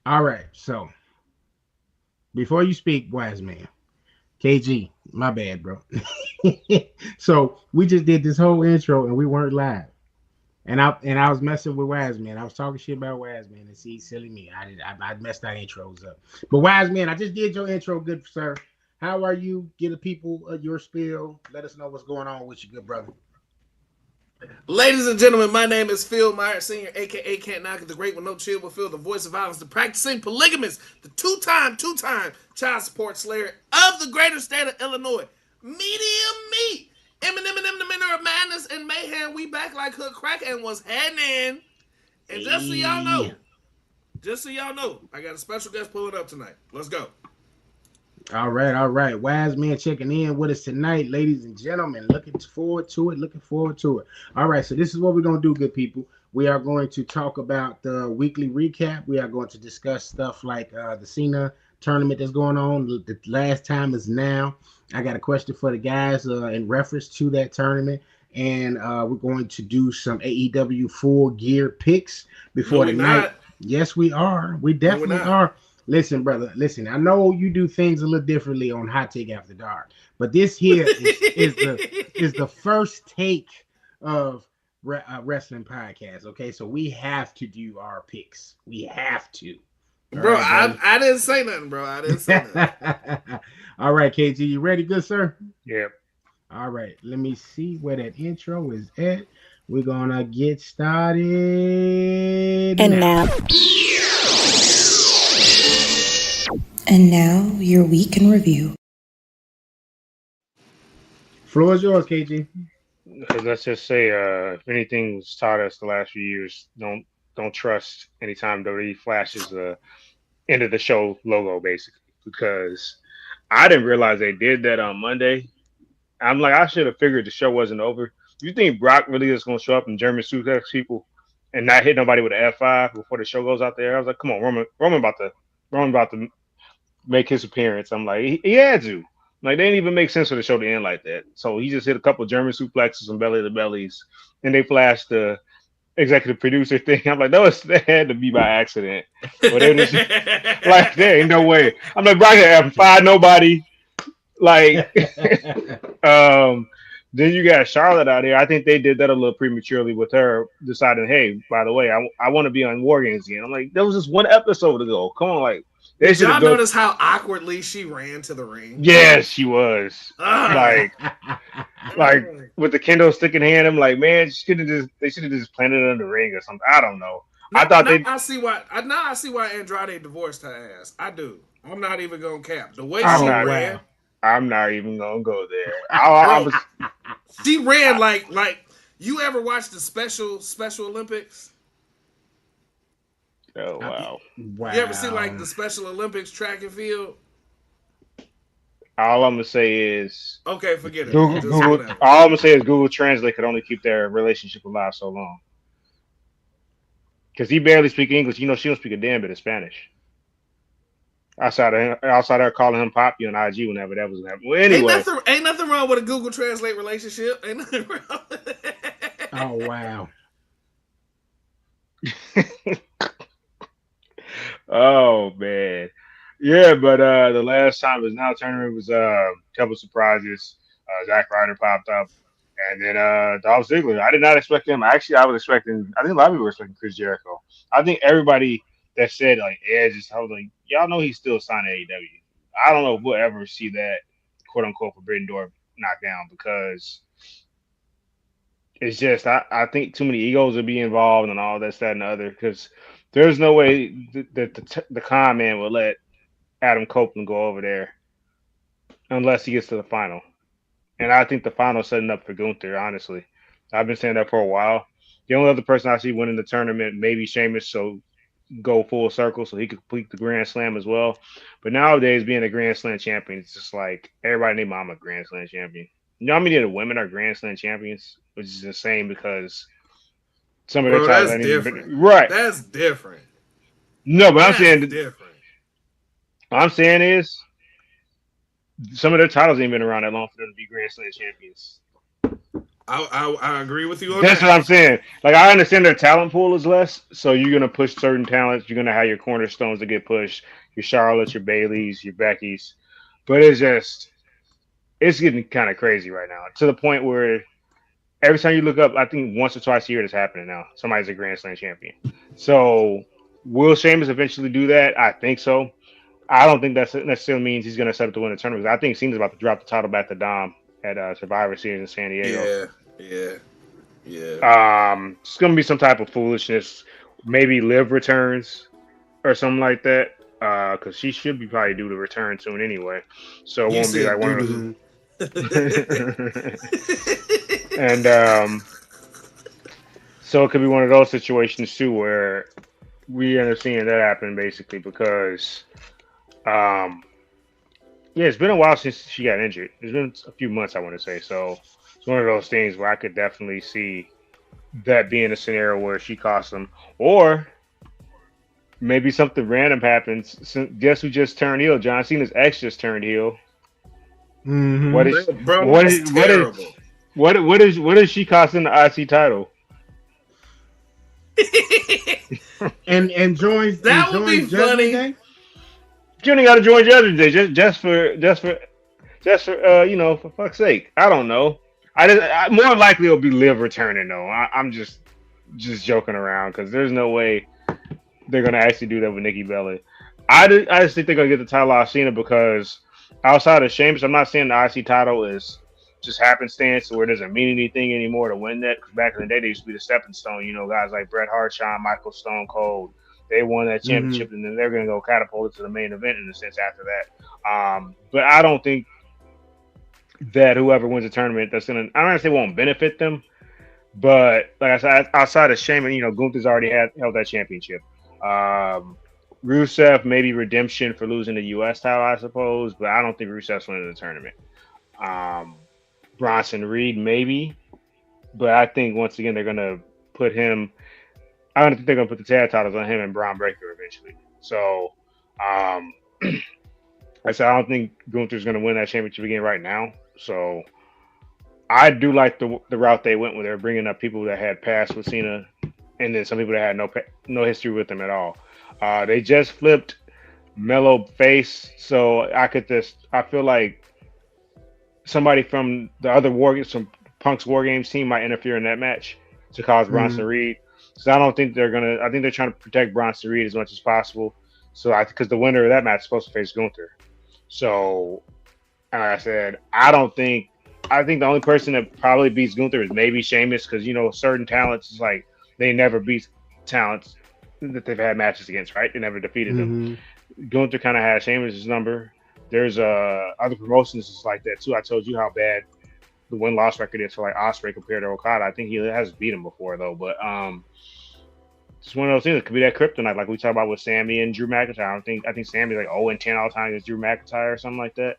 All right. So before you speak, wise man, KG, my bad, bro. So we just did this whole intro and we weren't live. And I was messing with Wise Man. I was talking shit about Wise Man and see silly me. I messed our intros up. But Wise Man, I just did your intro, good sir. How are you? Get the people your spiel. Let us know what's going on with you, good brother. Ladies and gentlemen, my name is Phil Meyer Sr., aka Can't Knock It, the Great with No Chill with Phil, the voice of violence, the practicing polygamist, the two-time child support slayer of the greater state of Illinois. Medium meat. Eminem and the minute of madness and mayhem. We back like hood crack and was heading in. And Hey. just so y'all know, I got a special guest pulling up tonight. Let's go. All right, all right. Wise man checking in with us tonight, ladies and gentlemen. Looking forward to it. Looking forward to it. All right, so this is what we're gonna do, good people. We are going to talk about the weekly recap. We are going to discuss stuff like the Cena tournament that's going on. The last time is now. I got a question for the guys in reference to that tournament, and we're going to do some AEW full gear picks No, before the we night. not. Yes, we are. We No, we're definitely not. are. Listen, brother. Listen. I know you do things a little differently on Hot Take After Dark, but this here is the first take of wrestling podcast. Okay, so we have to do our picks. We have to. All Bro, right, I, brother. I didn't say nothing, bro. I didn't say nothing. All right, KG, you ready, good sir? Yeah. All right, let me see where that intro is at. We're gonna get started And now. now, and now your week in review. Floor is yours, KG. Because let's just say, if anything's taught us the last few years, don't trust anytime WWE flashes the end of the show logo, basically. Because I didn't realize they did that on Monday. I'm like, I should have figured the show wasn't over. You think Brock really is going to show up in German suplex people and not hit nobody with an F5 before the show goes out there? I was like, come on, Roman about to make his appearance. I'm like, he had to. Like, they didn't even make sense for the show to end like that. So he just hit a couple German suplexes and belly to bellies, and they flashed the executive producer thing. I'm like, that had to be by accident. But it was like, there ain't no way. I'm like, Brock haven't fired nobody. Like, um, then you got Charlotte out here. I think they did that a little prematurely with her deciding, hey, by the way, I want to be on War Games again. I'm like, there was just one episode ago. Come on, like they Did should have y'all built. notice how awkwardly she ran to the ring? Yes, she was Ah, like like with the kendo stick in hand. I'm like, man, they should have just planted it on the ring or something. I don't know. I now, thought now they. I see why. Now I see why Andrade divorced her ass. I do. I'm not even gonna cap the way I'm she Oh not. ran, wow. I'm not even gonna go there. I bro. was. She ran I, like you ever watched the Special Olympics? oh I- wow. You ever see like wow. the Special Olympics track and field? All I'm gonna say is Okay, forget it. Google. Just Google. whatever. All I'm gonna say is Google Translate could only keep their relationship alive so long because he barely speak English. You know, she don't speak a damn bit of Spanish. Outside her calling him Poppy on IG whenever that was happening. Well, anyway, Ain't nothing wrong with a Google Translate relationship. Ain't nothing wrong. Oh wow. oh man, yeah. But the last time it was now tournament was a couple surprises. Zack Ryder popped up, and then Dolph Ziggler. I did not expect him. Actually, I was expecting. I think a lot of people were expecting Chris Jericho. I think everybody that said like Edge is, I was like, y'all know he's still signed to AEW. I don't know if we'll ever see that quote unquote forbidden door knocked down because it's just I think too many egos will be involved and all this that and the other because there's no way that the con man will let Adam Copeland go over there unless he gets to the final. And I think the final's setting up for Gunther. Honestly, I've been saying that for a while. The only other person I see winning the tournament maybe Sheamus, so go full circle so he could complete the Grand Slam as well. But nowadays, being a Grand Slam champion, it's just like everybody named Mama Grand Slam champion. You know how many of the women are Grand Slam champions, which is insane because some of their Bro, titles that's ain't even different. been right. That's different. No, but That's different. I'm saying is some of their titles ain't been around that long for them to be Grand Slam champions. I agree with you on That's that. what I'm saying. Like, I understand their talent pool is less, so you're gonna push certain talents. You're gonna have your cornerstones that get pushed, your Charlottes, your Baileys, your Beckys, but it's getting kind of crazy right now to the point where every time you look up, I think once or twice a year this happening now. Somebody's a Grand Slam champion. So will Sheamus eventually do that? I think so. I don't think that necessarily means he's going to set up to win the tournament. 'Cause I think Cena's about to drop the title back to Dom at Survivor Series in San Diego. Yeah. It's going to be some type of foolishness. Maybe Liv returns or something like that. Because she should be probably due to return soon anyway. So it You won't be like said one of doo those. And so it could be one of those situations too where we end up seeing that happen basically because yeah, it's been a while since she got injured. It's been a few months, I want to say. So it's one of those things where I could definitely see that being a scenario where she costs them, or maybe something random happens. Guess who just turned heel? John Cena's ex just turned heel. Mm-hmm. What is Bro, what that's is what terrible. is what is she costing the IC title? And joins That would be Judgment funny. Day? You only got to join Judgment Day just for you know, for fuck's sake. I don't know. More likely it'll be Liv returning though. I'm just joking around because there's no way they're gonna actually do that with Nikki Bella. I just think they're gonna get the title off Cena because outside of Sheamus, I'm not saying the IC title is just happenstance where it doesn't mean anything anymore to win that. Because back in the day, they used to be the stepping stone. You know, guys like Bret Hart, Shawn Michaels, Stone Cold. They won that championship, and then they're going to go catapult it to the main event in a sense after that. But I don't think that whoever wins the tournament, that's going to, I don't want to say won't benefit them, but like I said, outside of Sheamus, you know, Gunther's already held that championship. Rusev, maybe redemption for losing the U.S. title, I suppose, but I don't think Rusev's winning the tournament. Bronson Reed, maybe, but I think once again they're going to put him. I don't think they're gonna put the tag titles on him and Braun Breaker eventually. So, I said I don't think Gunther's gonna win that championship again right now. So, I do like the route they went with. They're bringing up people that had passed with Cena, and then some people that had no history with him at all. They just flipped Mellow face, so I feel like somebody from the other from Punk's War Games team might interfere in that match to cause Bronson Reed. So I don't think they're gonna. I think they're trying to protect Bronson Reed as much as possible. So because the winner of that match is supposed to face Gunther. So, and like I said, I think the only person that probably beats Gunther is maybe Sheamus because you know certain talents is like they never beat talents that they've had matches against, right? They never defeated them. Gunther kind of has Sheamus' number. There's other promotions is like that too. I told you how bad the win-loss record is for like Ospreay compared to Okada. I think he has beat him before though, but it's one of those things. It could be that kryptonite, like we talked about with Sammy and Drew McIntyre. I think Sammy's like 0-10 all the time against Drew McIntyre or something like that.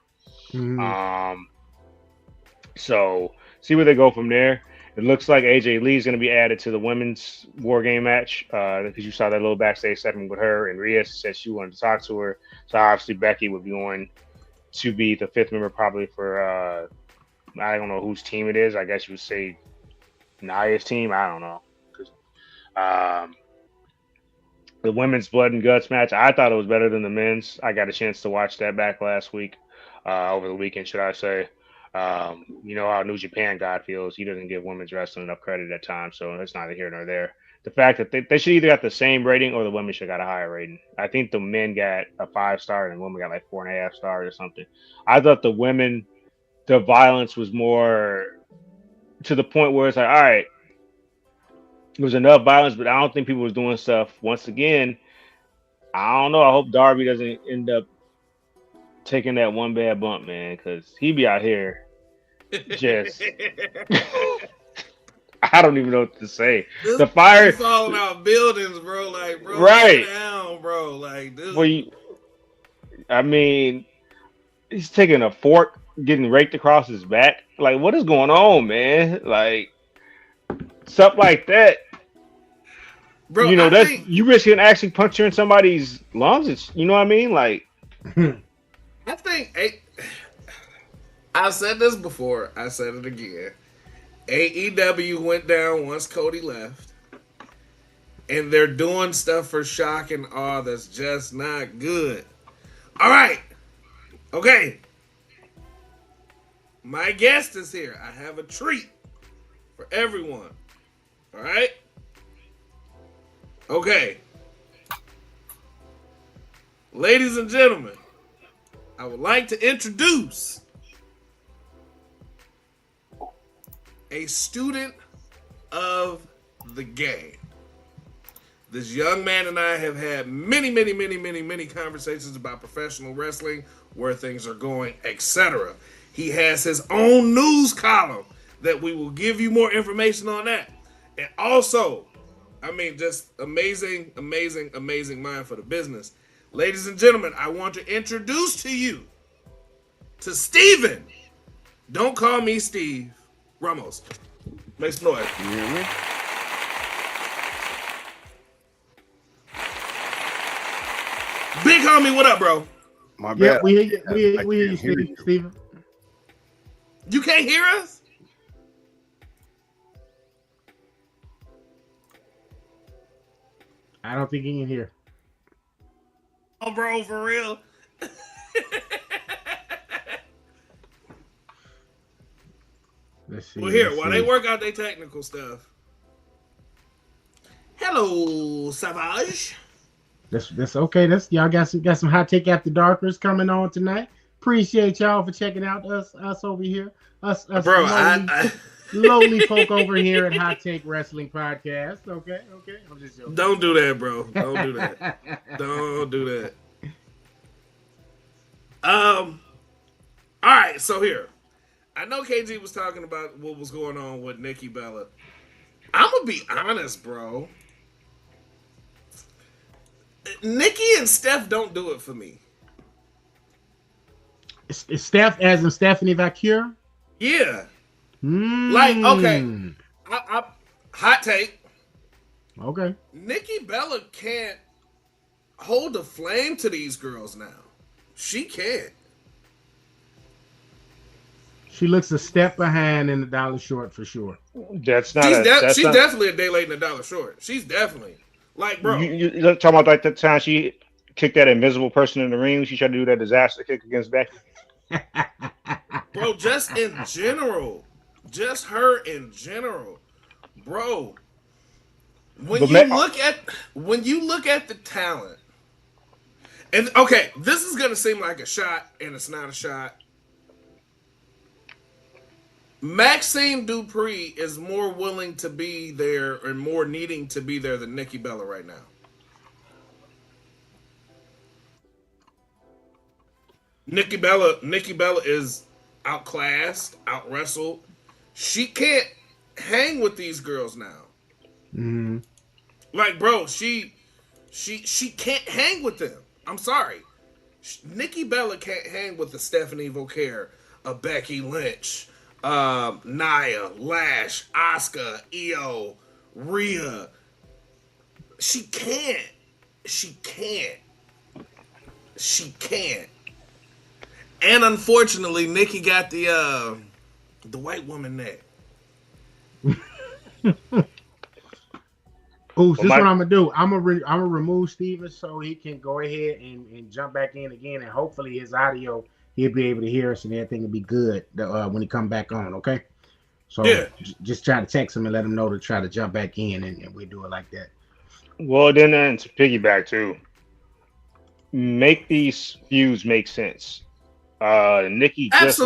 So see where they go from there. It looks like AJ Lee is going to be added to the women's War Game match because you saw that little backstage segment with her and Rhea said she wanted to talk to her. So obviously Becky would be going to be the fifth member probably for I don't know whose team it is. I guess you would say Nia's team. I don't know. The women's blood and guts match, I thought it was better than the men's. I got a chance to watch that back last week, over the weekend, should I say. You know how New Japan God feels. He doesn't give women's wrestling enough credit at times, so it's neither here nor there. The fact that they should either got the same rating or the women should got a higher rating. I think the men got a 5-star and the women got like 4.5 stars or something. I thought the women, the violence was more to the point where it's like, all right, there was enough violence, but I don't think people was doing stuff. Once again, I don't know. I hope Darby doesn't end up taking that one bad bump, man, because he be out here just I don't even know what to say. The fire falling out buildings, bro. Like, bro, right down, bro. Like this. Well, I mean, he's taking a fork, getting raked across his back. Like, what is going on, man? Like, stuff like that. Bro, you know, you risking actually puncturing somebody's lungs. It's, you know what I mean? Like, I think I said this before. I said it again. AEW went down once Cody left. And they're doing stuff for shock and awe that's just not good. All right. Okay. My guest is here. I have a treat for everyone. All right. Okay. Ladies and gentlemen, I would like to introduce a student of the game. This young man and I have had many conversations about professional wrestling, where things are going, etc. He has his own news column that we will give you more information on that. And also, I mean, just amazing mind for the business. Ladies and gentlemen, I want to introduce to you to Steven. Don't call me Steve Ramos. Make some noise. You hear me? Big homie, what up, bro? My bad. Yeah, we hear you, Steven. You can't hear us? I don't think he can hear. Oh, bro, for real? Let's see. Well, here, while they work out their technical stuff. Hello, Savage. That's okay. Y'all got some hot take after darkers coming on tonight. Appreciate y'all for checking out us over here. Us Bro, lowly folk over here at Hot Take Wrestling Podcast. Okay. I'm just joking. Don't do that, bro. Don't do that. Don't do that. All right, so here. I know KG was talking about what was going on with Nikki Bella. I'm gonna be honest, bro. Nikki and Steph don't do it for me. Is Steph as in Stephanie Vacure? Yeah. Like, okay. I hot take. Okay. Nikki Bella can't hold a flame to these girls now. She can't. She looks a step behind and a dollar short for sure. That's not. She's definitely a day late and a dollar short. She's definitely like, bro. You talking about like the time she kicked that invisible person in the ring? She tried to do that disaster kick against Becky. Bro, just in general, just her in general, bro. When you look at the talent, and okay, this is gonna seem like a shot, and it's not a shot. Maxine Dupree is more willing to be there and more needing to be there than Nikki Bella right now. Nikki Bella is outclassed, out-wrestled. She can't hang with these girls now. Mm-hmm. Like, bro, she can't hang with them. I'm sorry. Nikki Bella can't hang with the Stephanie Vacure, a Becky Lynch, Nia, Lash, Asuka, Io, Rhea. She can't. And unfortunately, Nikki got the white woman neck. Oh, so this is what I'm gonna do. I'm gonna remove Steven so he can go ahead and jump back in again, and hopefully his audio, he'll be able to hear us and everything will be good when he come back on. Okay. So yeah. Just try to text him and let him know to try to jump back in, and we do it like that. Well, then to piggyback too, make these feuds make sense. Nikki just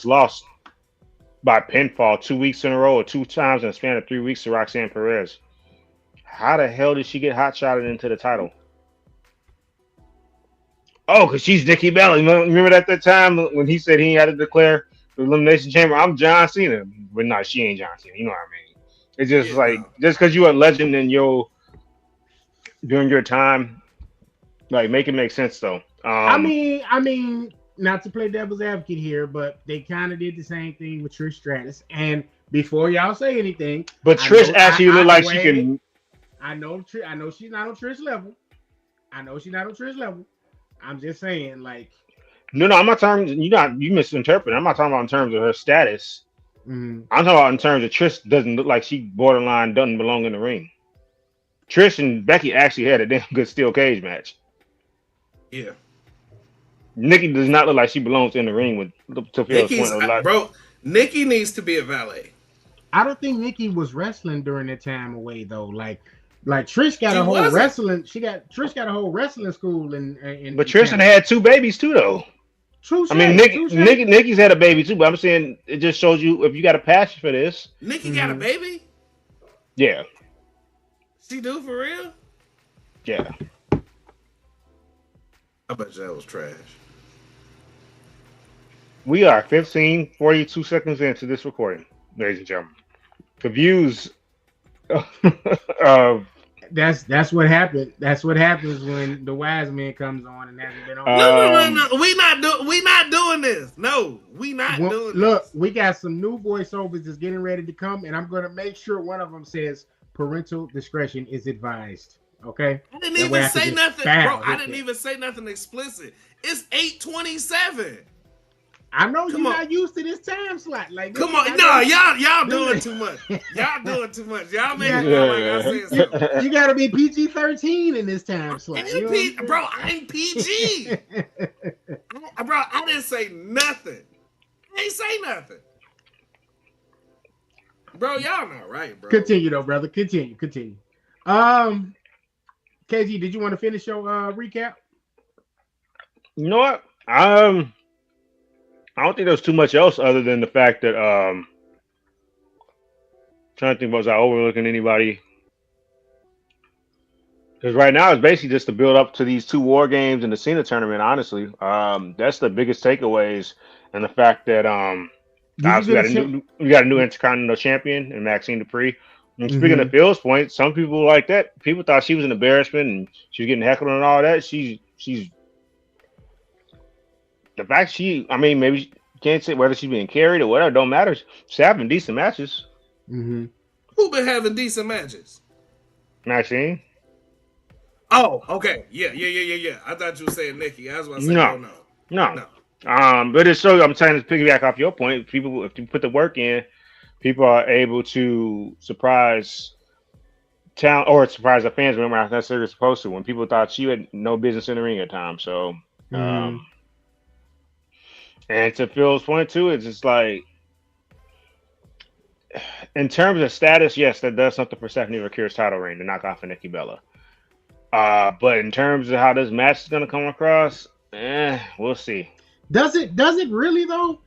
lost by pinfall 2 weeks in a row, or 2 times in a span of 3 weeks to Roxanne Perez. How the hell did she get hot-shotted into the title? Oh, because she's Nikki Bella. Remember at that time when he said he had to declare the Elimination Chamber? I'm John Cena. But no, she ain't John Cena. You know what I mean? It's just just because you're a legend in during your time, like, make it make sense, though. I mean, not to play devil's advocate here, but they kind of did the same thing with Trish Stratus. And before y'all say anything, but Trish actually looked like she can. I know she's not on Trish level. I'm just saying, like. No, I'm not talking. You misinterpreting. I'm not talking about in terms of her status. Mm-hmm. I'm talking about in terms of Trish doesn't look like she borderline doesn't belong in the ring. Trish and Becky actually had a damn good steel cage match. Yeah. Nikki does not look like she belongs in the ring with to Phil's Nikki's point. A lot. bro. Nikki needs to be a valet. I don't think Nikki was wrestling during that time away though. Like Trish got She a whole wasn't. wrestling. Trish got a whole wrestling school But in Trish Canada. had 2 babies too, though. True. I mean, Nikki's had a baby too. But I'm saying it just shows you if you got a passion for this. Nikki got a baby. Yeah. She do for real? Yeah. I bet you that was trash. We are 42 seconds into this recording, ladies and gentlemen. The views of That's what happened. That's what happens when the wise man comes on and hasn't been on. No. We not doing this. No, we not doing Look, this. we got some new voiceovers that's getting ready to come, and I'm gonna make sure one of them says parental discretion is advised. Okay. I didn't even say nothing, bro. I didn't even say nothing explicit. It's 8:27. I know you're not used to this time slot. Like, come on, no, y'all doing too much. Y'all doing too much. Y'all making it like I said something. You gotta be PG-13 in this time slot. Bro, I'm PG. Bro, I didn't say nothing. I ain't say nothing. Bro, y'all not right, bro. Continue though, brother. Continue. KG, did you want to finish your recap? You know what? I don't think there's too much else other than the fact that trying to think, was I overlooking anybody? Because right now it's basically just to build up to these 2 war games and the Cena tournament. Honestly, that's the biggest takeaways, and the fact that obviously we got a new Intercontinental Champion in Maxine Dupree. And speaking of Phil's point, some people like that. People thought she was an embarrassment and she was getting heckled and all that. She's the fact maybe you can't say whether she's being carried or whatever. Don't matter. She's having decent matches. Mm-hmm. Who been having decent matches? Maxine. Oh, okay. Yeah. I thought you were saying Nikki. I was about to say no. But it's so I'm trying to piggyback off your point. People, if you put the work in, people are able to surprise town or surprise the fans. Remember, not necessarily supposed to. When people thought she had no business in the ring at times. So, and to Phil's point too, it's just like, in terms of status, yes, that does something for Stephanie McCure's title reign to knock off of Nikki Bella. But in terms of how this match is going to come across, we'll see. Does it really though?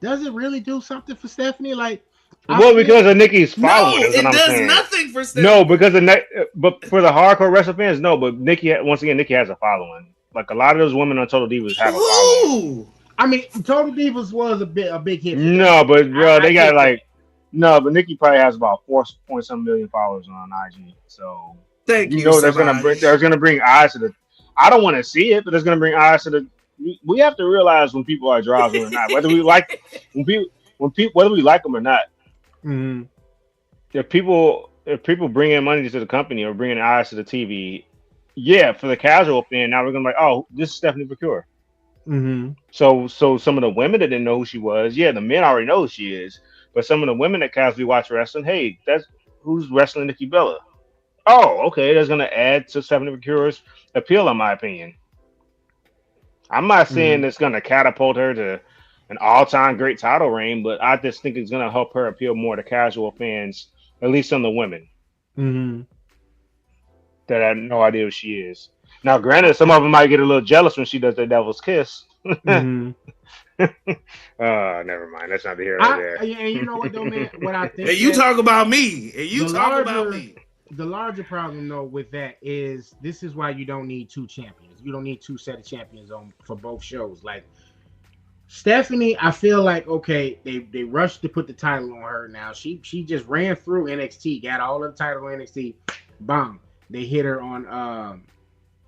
Does it really do something for Stephanie? Like, because of Nikki's following. No, it does nothing for Stephanie. No, because but for the hardcore wrestling fans, no. But Nikki has a following. Like a lot of those women on Total Divas have a following. I mean, Total Divas was a big hit. No, but bro, they got like no, but Nikki probably has about 4.some million followers on IG. So thank you. Know, there's gonna bring eyes to the. I don't want to see it, but it's gonna bring eyes to the. We have to realize when people are draws or not, whether we like whether we like them or not. Mm-hmm. If people bring in money to the company or bringing eyes to the TV, yeah, for the casual fan, now we're gonna be like, oh, this is Stephanie McCure. Mm-hmm. So some of the women that didn't know who she was, yeah, the men already know who she is. But some of the women that casually watch wrestling, hey, that's who's wrestling Nikki Bella. Oh, okay, that's gonna add to Stephanie McCure's appeal, in my opinion. I'm not saying it's gonna catapult her to an all-time great title reign, but I just think it's gonna help her appeal more to casual fans, at least some of the women. Mm-hmm. That have no idea who she is. Now, granted, some of them might get a little jealous when she does the devil's kiss. Mm-hmm. Never mind. That's not the hero there. And you know what, though, man? What I think. And you talk about me. And you talk about me. The larger problem, though, with that is this is why you don't need 2 champions. You don't need 2 set of champions for both shows. Like Stephanie, I feel like okay, they rushed to put the title on her. Now she just ran through NXT, got all of the title on NXT. Bomb. They hit her on on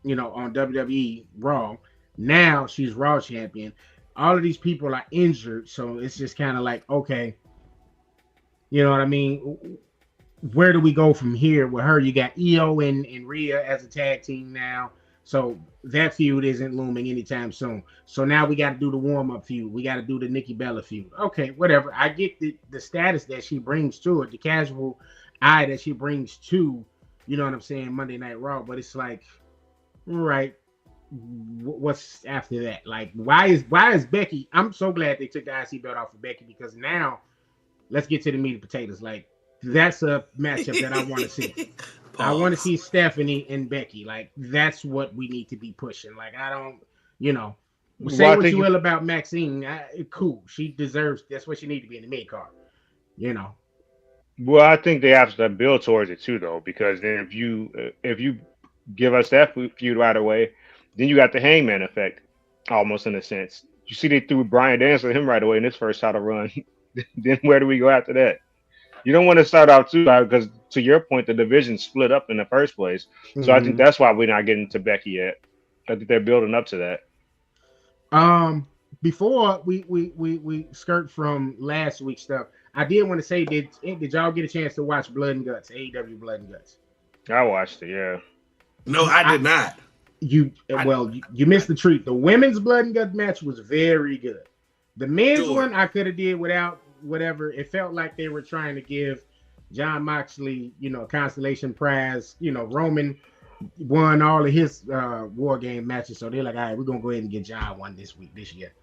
WWE Raw. Now she's Raw champion. All of these people are injured, so it's just kind of like okay, you know what I mean? Where do we go from here with her? You got Io and Rhea as a tag team now. So that feud isn't looming anytime soon. So now we got to do the warm up feud. We got to do the Nikki Bella feud. Okay, whatever. I get the status that she brings to it, the casual eye that she brings to, you know what I'm saying, Monday Night Raw. But it's like, all right, what's after that? Like, why is Becky? I'm so glad they took the IC belt off of Becky, because now let's get to the meat and potatoes. Like, that's a matchup that I want to see. I want to see Stephanie and Becky. Like, that's what we need to be pushing. Like, I don't, say what you will about Maxine. Cool. She deserves, that's what she needs to be in the mid card. Well, I think they have to build towards it too, though, because then if you give us that feud right away, then you got the Hangman effect, almost in a sense. You see, they threw Bryan Danielson at him right away in his first title run. Then where do we go after that? You don't want to start out too high, because to your point, the division split up in the first place. So I think that's why we're not getting to Becky yet. I think they're building up to that. Before we skirt from last week's stuff, I did want to say, did y'all get a chance to watch Blood and Guts, AEW Blood and Guts? I watched it, yeah. No, I did not. You missed the treat. The women's Blood and Guts match was very good. The men's one I could have did without whatever. It felt like they were trying to give Jon Moxley, consolation prize. Roman won all of his War Game matches, so they're like, all right, we're gonna go ahead and get Jon one this year.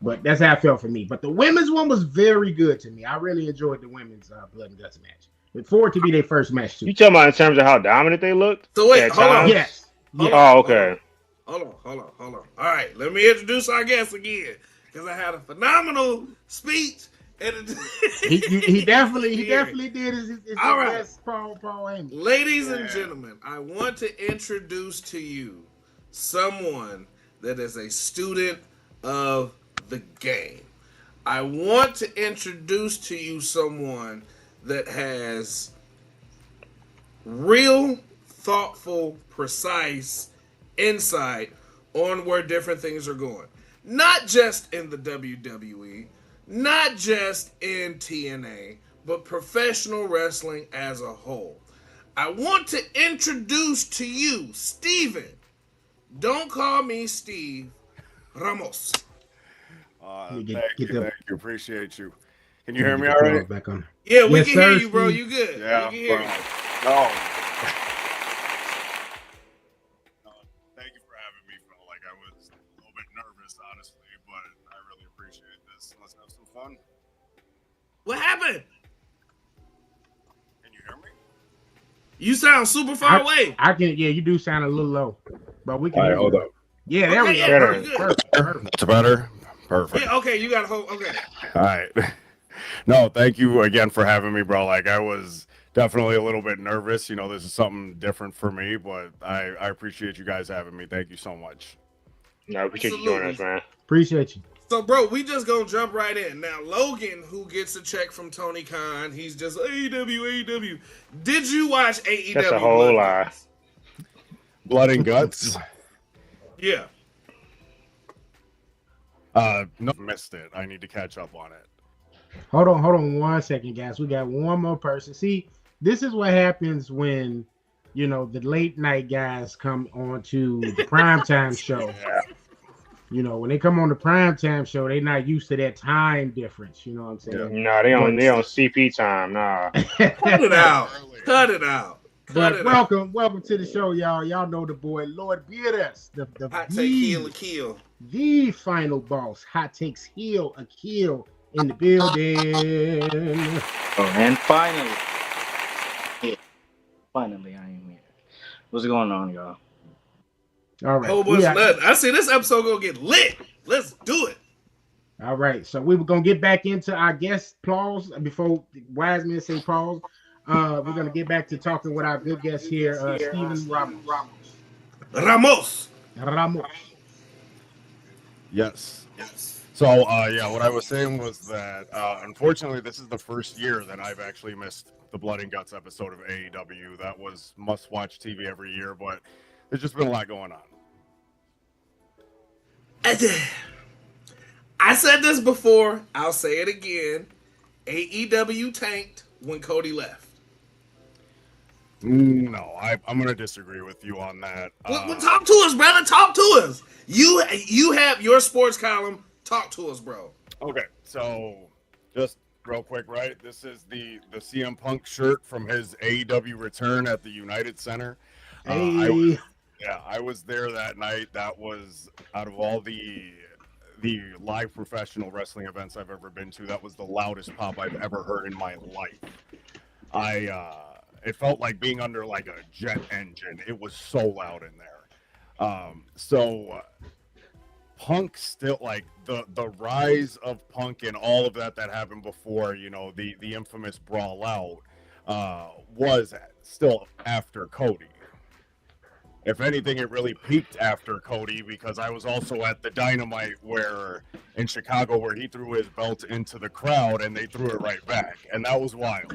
But that's how it felt for me. But the women's one was very good to me. I really enjoyed the women's Blood and Guts match. Look forward to be their first match too. You talking about in terms of how dominant they looked? So wait, hold on. Yes. Oh, okay. Hold on. All right, let me introduce our guest again, because I had a phenomenal speech. And he definitely did his all right. best Paul Heyman. Ladies and gentlemen, I want to introduce to you someone that is a student of the game. I want to introduce to you someone that has real, thoughtful, precise insight on where different things are going. Not just in the WWE, not just in TNA, but professional wrestling as a whole. I want to introduce to you Steven. Don't call me Steve. Ramos. Thank you. Appreciate you. Can you hear me all right? Back on. Yeah, we can hear you, bro. You good. Yeah. We can hear you. No. Thank you for having me, Phil. Like, I was a little bit nervous, honestly, but I really appreciate this. Let's have some fun. What happened? Can you hear me? You sound super far away. I can. Yeah, you do sound a little low, but we can. All right, hold up. Yeah, there we go. Perfect. That's better. Perfect. Yeah, okay, you got to hold. Okay. All right. No, thank you again for having me, bro. Like, I was definitely a little bit nervous. This is something different for me, but I appreciate you guys having me. Thank you so much. No, I appreciate you joining us, man. Appreciate you. So, bro, we just gonna jump right in. Now, Logan, who gets a check from Tony Khan, he's just AEW. Did you watch AEW? That's a whole lie. Blood and Guts? Yeah. No, missed it. I need to catch up on it. Hold on 1 second, guys. We got one more person. See, this is what happens when, the late night guys come on to the primetime show. When they come on the primetime show, they're not used to that time difference. You know what I'm saying? No, they on CP time. Nah. Cut it out. But welcome to the show, y'all. Y'all know the boy, Lord Beardus, the Hot take heel Akil. The final boss. Hot takes heel Akil in the building. Oh, and finally I am here. What's going on, y'all? All right. Oh, I see this episode gonna get lit. Let's do it. All right. So we were gonna get back into our guest applause before wise men say pause. We're gonna get back to talking with our good guest here, Steven Ramos. Yes. So, what I was saying was that, unfortunately, this is the first year that I've actually missed the Blood and Guts episode of AEW. That was must-watch TV every year, but there's just been a lot going on. I said this before. I'll say it again. AEW tanked when Cody left. No, I'm going to disagree with you on that. Well, talk to us, brother. Talk to us. You have your sports column. Talk to us, bro. Okay, so just real quick, right? This is the CM Punk shirt from his AEW return at the United Center. Hey, I was there that night. That was, out of all the live professional wrestling events I've ever been to, that was the loudest pop I've ever heard in my life. It felt like being under like a jet engine. It was so loud in there. Punk still, like, the rise of Punk and all of that happened before, you know, the infamous brawl out, was still after Cody. If anything, it really peaked after Cody, because I was also at the Dynamite in Chicago where he threw his belt into the crowd and they threw it right back, and that was wild.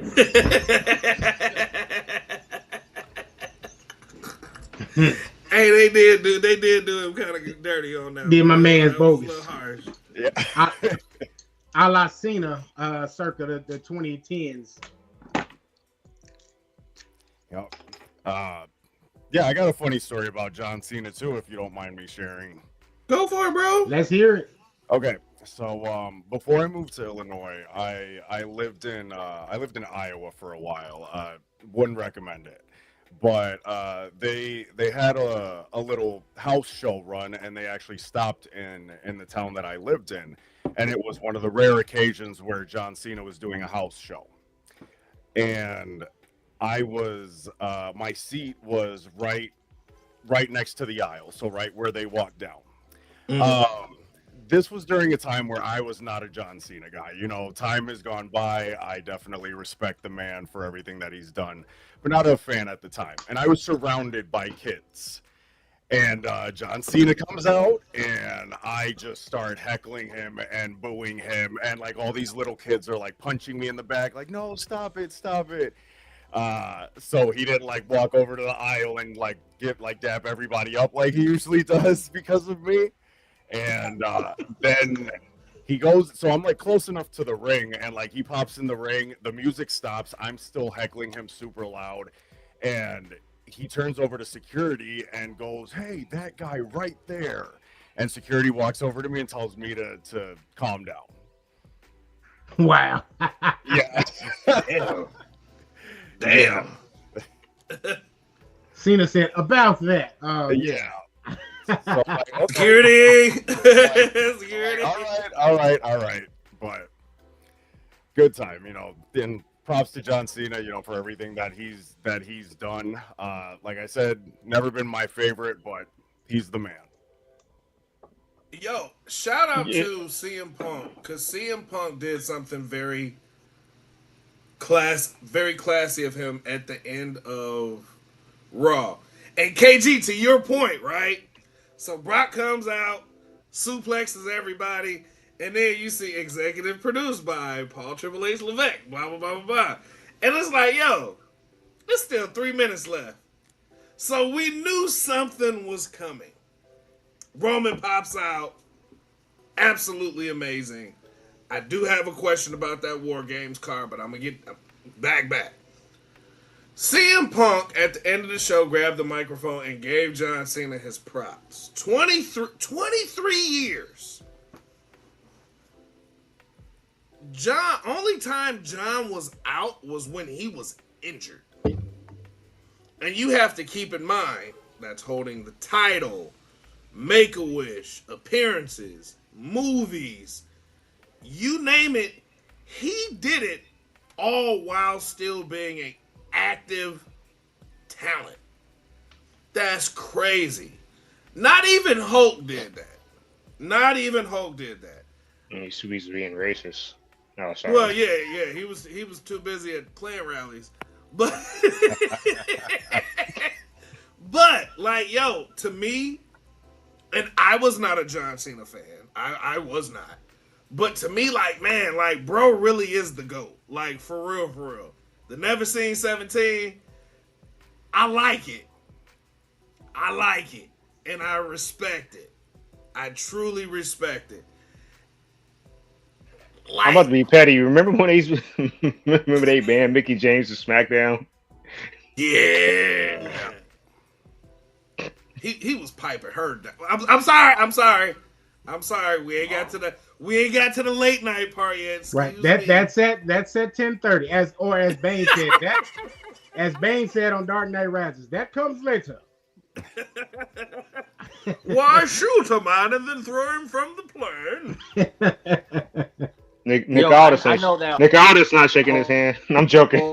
Hey, they did do him kind of dirty on that. Did my man's bogus. bogus. Harsh. Yeah. A la Cena, circa the 2010s. Yep. Yeah, I got a funny story about John Cena too, if you don't mind me sharing. Go for it, bro. Let's hear it. Okay, so before I moved to Illinois, I lived in Iowa for a while. Wouldn't recommend it, but they had a little house show run, and they actually stopped in the town that I lived in, and it was one of the rare occasions where John Cena was doing a house show, and I was my seat was right next to the aisle, so right where they walked down. This was during a time where I was not a John Cena guy. You know, time has gone by. I definitely respect the man for everything that he's done, but not a fan at the time. And I was surrounded by kids. And John Cena comes out, and I just start heckling him and booing him. And, like, all these little kids are, like, punching me in the back, like, no, stop it, stop it. So he didn't, like, walk over to the aisle and, like, dap everybody up like he usually does because of me. And then he goes, so I'm like close enough to the ring, and like he pops in the ring, the music stops, I'm still heckling him super loud, and he turns over to security and goes, hey, that guy right there. And security walks over to me and tells me to calm down. Wow. Yeah. Damn. Cena said about that. Yeah. So, like, okay. Security. Security. All right. But good time, you know. And props to John Cena, you know, for everything that he's done. Like I said, never been my favorite, but he's the man. Yo, shout out to CM Punk, because CM Punk did something very classy of him at the end of Raw. And KG, to your point, right? So Brock comes out, suplexes everybody, and then you see executive produced by Paul Triple H Levesque, blah, blah, blah, blah, blah. And it's like, yo, there's still 3 minutes left. So we knew something was coming. Roman pops out. Absolutely amazing. I do have a question about that War Games card, but I'm going to get back. CM Punk, at the end of the show, grabbed the microphone and gave John Cena his props. 23 years. Only time John was out was when he was injured. And you have to keep in mind, that's holding the title, Make-A-Wish, appearances, movies, you name it, he did it all while still being an active talent. That's crazy. Not even Hulk did that. He's being racist. No, sorry. Well, yeah. He was too busy at Klan rallies. But like, yo, to me, and I was not a John Cena fan. I was not. But to me, like, man, like, bro really is the GOAT. Like, for real. The Never Seen 17, I like it. And I respect it. I truly respect it. Like, I'm about to be petty. Remember when they banned Mickey James to SmackDown? Yeah. He was piping her down. I'm sorry. We ain't got to the late night part yet. Right. Excuse me. That's at 10:30. As Bane said, as Bane said on Dark Knight Rises, that comes later. Why shoot a man and then throw him from the plane? Nick Yo, Aldis. I know that. Nick Aldis not shaking his hand. I'm joking.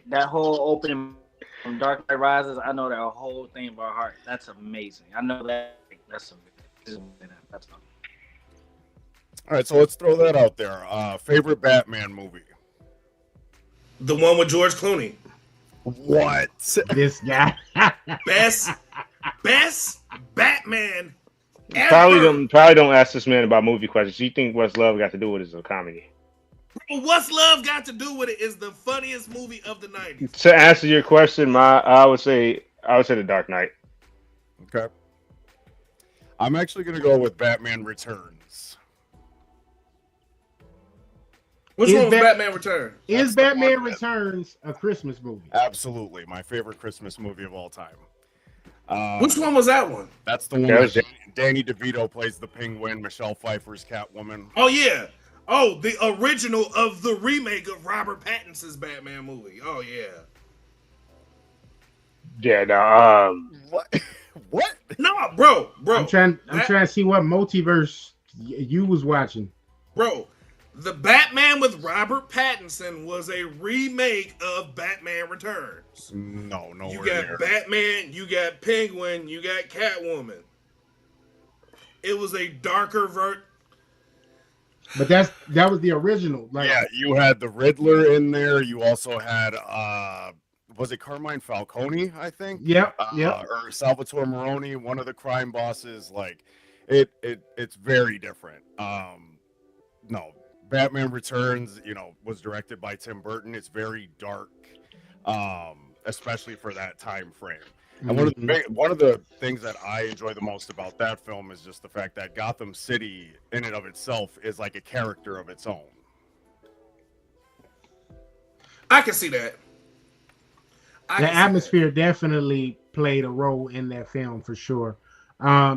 That whole opening from Dark Knight Rises, I know that whole thing by heart. That's amazing. I know that. That's amazing. That's all. All right, so let's throw that out there. Favorite Batman movie? The one with George Clooney. What? This guy. Best Batman ever. Probably don't ask this man about movie questions. You think what's love got to do with it is a comedy? What's Love Got to Do with It is the funniest movie of the 90s. To answer your question, I would say The Dark Knight. Okay. I'm actually gonna go with Batman Returns. Which one was Batman Returns? Is Batman Returns a Christmas movie? Absolutely, my favorite Christmas movie of all time. Which one was that one? That's the one where Danny DeVito plays the Penguin, Michelle Pfeiffer's Catwoman. Oh yeah. Oh, the original of the remake of Robert Pattinson's Batman movie. Oh yeah. Yeah. No. What? What? No, bro. I'm trying to see what multiverse you was watching. Bro, the Batman with Robert Pattinson was a remake of Batman Returns. No, You got Batman, you got Penguin, you got Catwoman. It was a darker version. But that was the original. Like, yeah, you had the Riddler in there. You also had was it Carmine Falcone? I think. Yep. Or Salvatore Maroni, one of the crime bosses. Like, it's very different. No, Batman Returns, was directed by Tim Burton. It's very dark, especially for that time frame. And one of the things that I enjoy the most about that film is just the fact that Gotham City, in and of itself, is like a character of its own. I can see that. The atmosphere definitely played a role in that film for sure.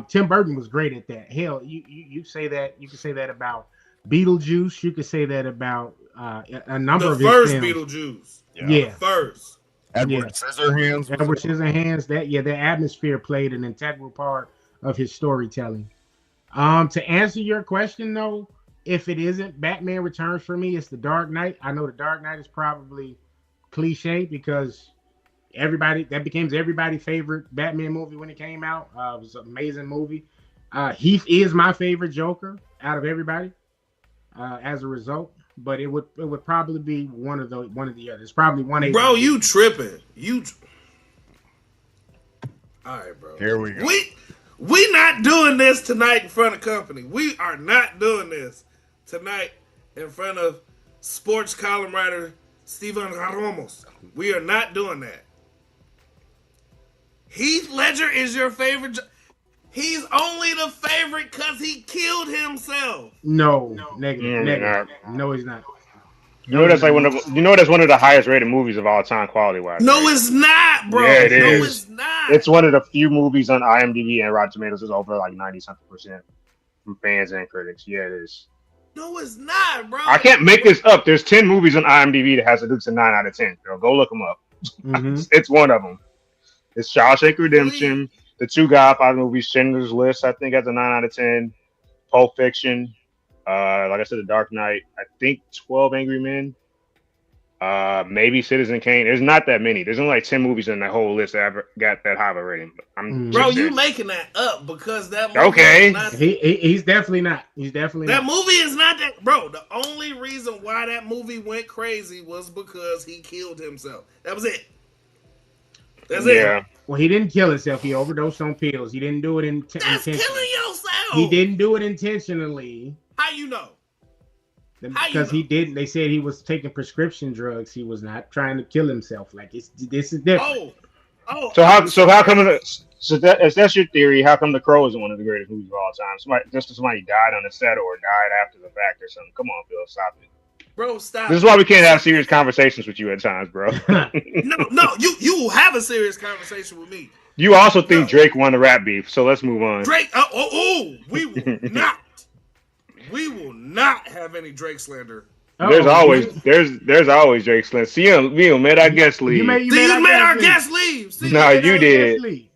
Tim Burton was great at that. Hell, you say that, you can say that about Beetlejuice. You could say that about a number of his films. The first Beetlejuice. Yeah. The first. Edward Scissorhands. Edward Scissorhands. The atmosphere played an integral part of his storytelling. To answer your question though, if it isn't Batman Returns for me, it's The Dark Knight. I know The Dark Knight is probably cliche because that became everybody's favorite Batman movie when it came out. It was an amazing movie. Heath is my favorite Joker out of everybody. As a result. But it would probably be one of the others. It's probably one. Bro, you tripping? All right, bro. Here we go. We not doing this tonight in front of company. We are not doing this tonight in front of sports column writer Steven Ramos. We are not doing that. Heath Ledger is your favorite. He's only the favorite because he killed himself. No, negative. No, he's not. That's like that's one of the highest rated movies of all time, quality wise. No, it's not, bro. Yeah, it is. No, it's not. It's one of the few movies on IMDb and Rotten Tomatoes is over like 90-something% from fans and critics. Yeah, it is. No, it's not, bro. I can't make this up. There's 10 movies on IMDb that has a Dukes of 9 out of 10. Girl, go look them up. Mm-hmm. It's one of them. It's Shawshank Redemption. The two Godfather movies, Schindler's List, I think has a 9 out of 10. Pulp Fiction, like I said, The Dark Knight. I think 12 Angry Men. Maybe Citizen Kane. There's not that many. There's only like 10 movies in the whole list that ever got that high of a rating. Bro, you making that up because that movie okay. Is not, he's definitely not. He's definitely that not. movie is not that. Bro, the only reason why that movie went crazy was because he killed himself. That was it. That's it. Well, he didn't kill himself. He overdosed on pills. He didn't do it That's intentionally. killing yourself. He didn't do it intentionally. How you know? Because he didn't. They said he was taking prescription drugs. He was not trying to kill himself. Like this is different. So how come? So if that's your theory, how come The Crow isn't one of the greatest movies of all time? Somebody died on the set or died after the fact or something. Come on, Phil, stop it. Bro, stop. This is why we can't have serious conversations with you at times, bro. No, you will have a serious conversation with me. You also think Drake won the rap beef, so let's move on. Drake, we will not. We will not have any Drake slander. There's always Drake slander. See, we made our guest leave. You made our guest leave. No, you did.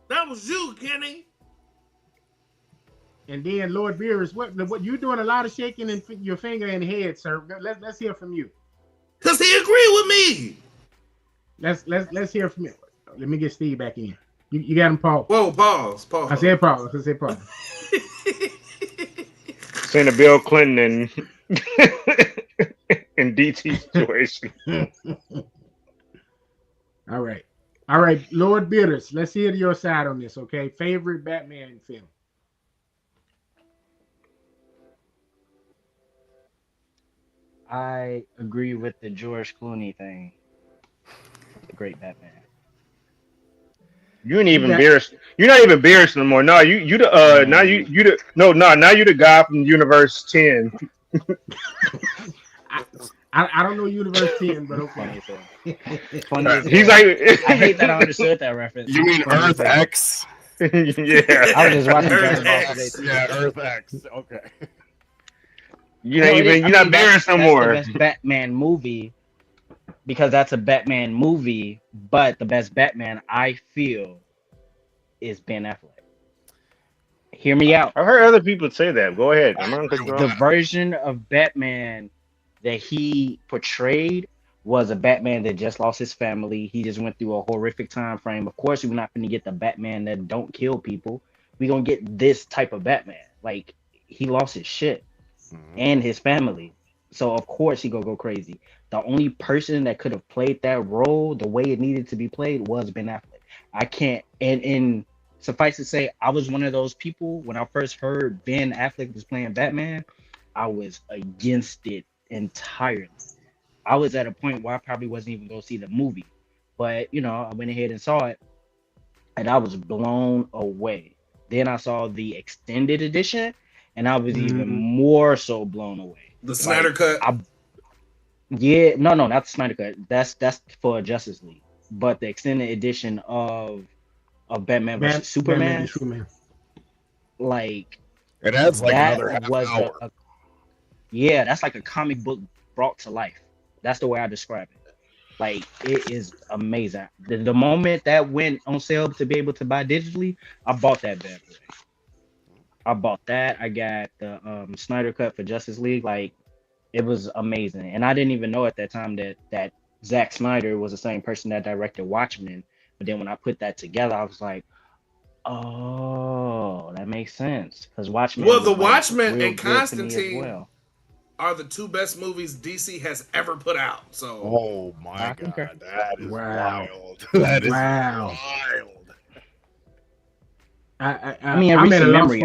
That was you, Kenny. And then Lord Beerus, what you doing a lot of shaking and your finger in the head, sir. Let's hear from you. Cause he agreed with me. Let's hear from you. Let me get Steve back in. You got him, Paul. Whoa, pause. I said pause. Saying a Bill Clinton and DT situation. All right, Lord Beerus, let's hear your side on this, okay? Favorite Batman film? I agree with the George Clooney thing. The Great Batman. You ain't even Beerus. You're not even Beerus no more. No, you the now you the guy from Universe 10. I don't know Universe 10, but okay. Funny He's like, I hate that I understood that reference. You mean Earth X? Yeah. I was just watching Dragon Ball today. Yeah, Earth X. Okay. You're not Beerus no more. That's the best Batman movie because that's a Batman movie, but the best Batman I feel is Ben Affleck. Hear me out. I've heard other people say that. Go ahead. The version of Batman that he portrayed was a Batman that just lost his family. He just went through a horrific time frame. Of course, we're not going to get the Batman that don't kill people. We're going to get this type of Batman. Like, he lost his shit and his family. So, of course, he going to go crazy. The only person that could have played that role the way it needed to be played was Ben Affleck. I can't, and suffice to say, I was one of those people when I first heard Ben Affleck was playing Batman, I was against it entirely. I was at a point where I probably wasn't even going to see the movie. But, I went ahead and saw it, and I was blown away. Then I saw the extended edition, and I was even more so blown away. The Snyder Cut? No, not the Snyder Cut. That's for Justice League. But the extended edition of Batman vs. Superman, like, it adds like another half hour. That's like a comic book brought to life. That's the way I describe it. Like, it is amazing. The moment that went on sale to be able to buy digitally, I bought that bad boy. I bought that. I got the Snyder Cut for Justice League. Like, it was amazing. And I didn't even know at that time that Zack Snyder was the same person that directed Watchmen. But then when I put that together, I was like, oh, that makes sense. Because Watchmen. Well, the Watchmen and Constantine are the two best movies DC has ever put out. So, oh my God, that is wild. That is wild. I mean, in recent memory,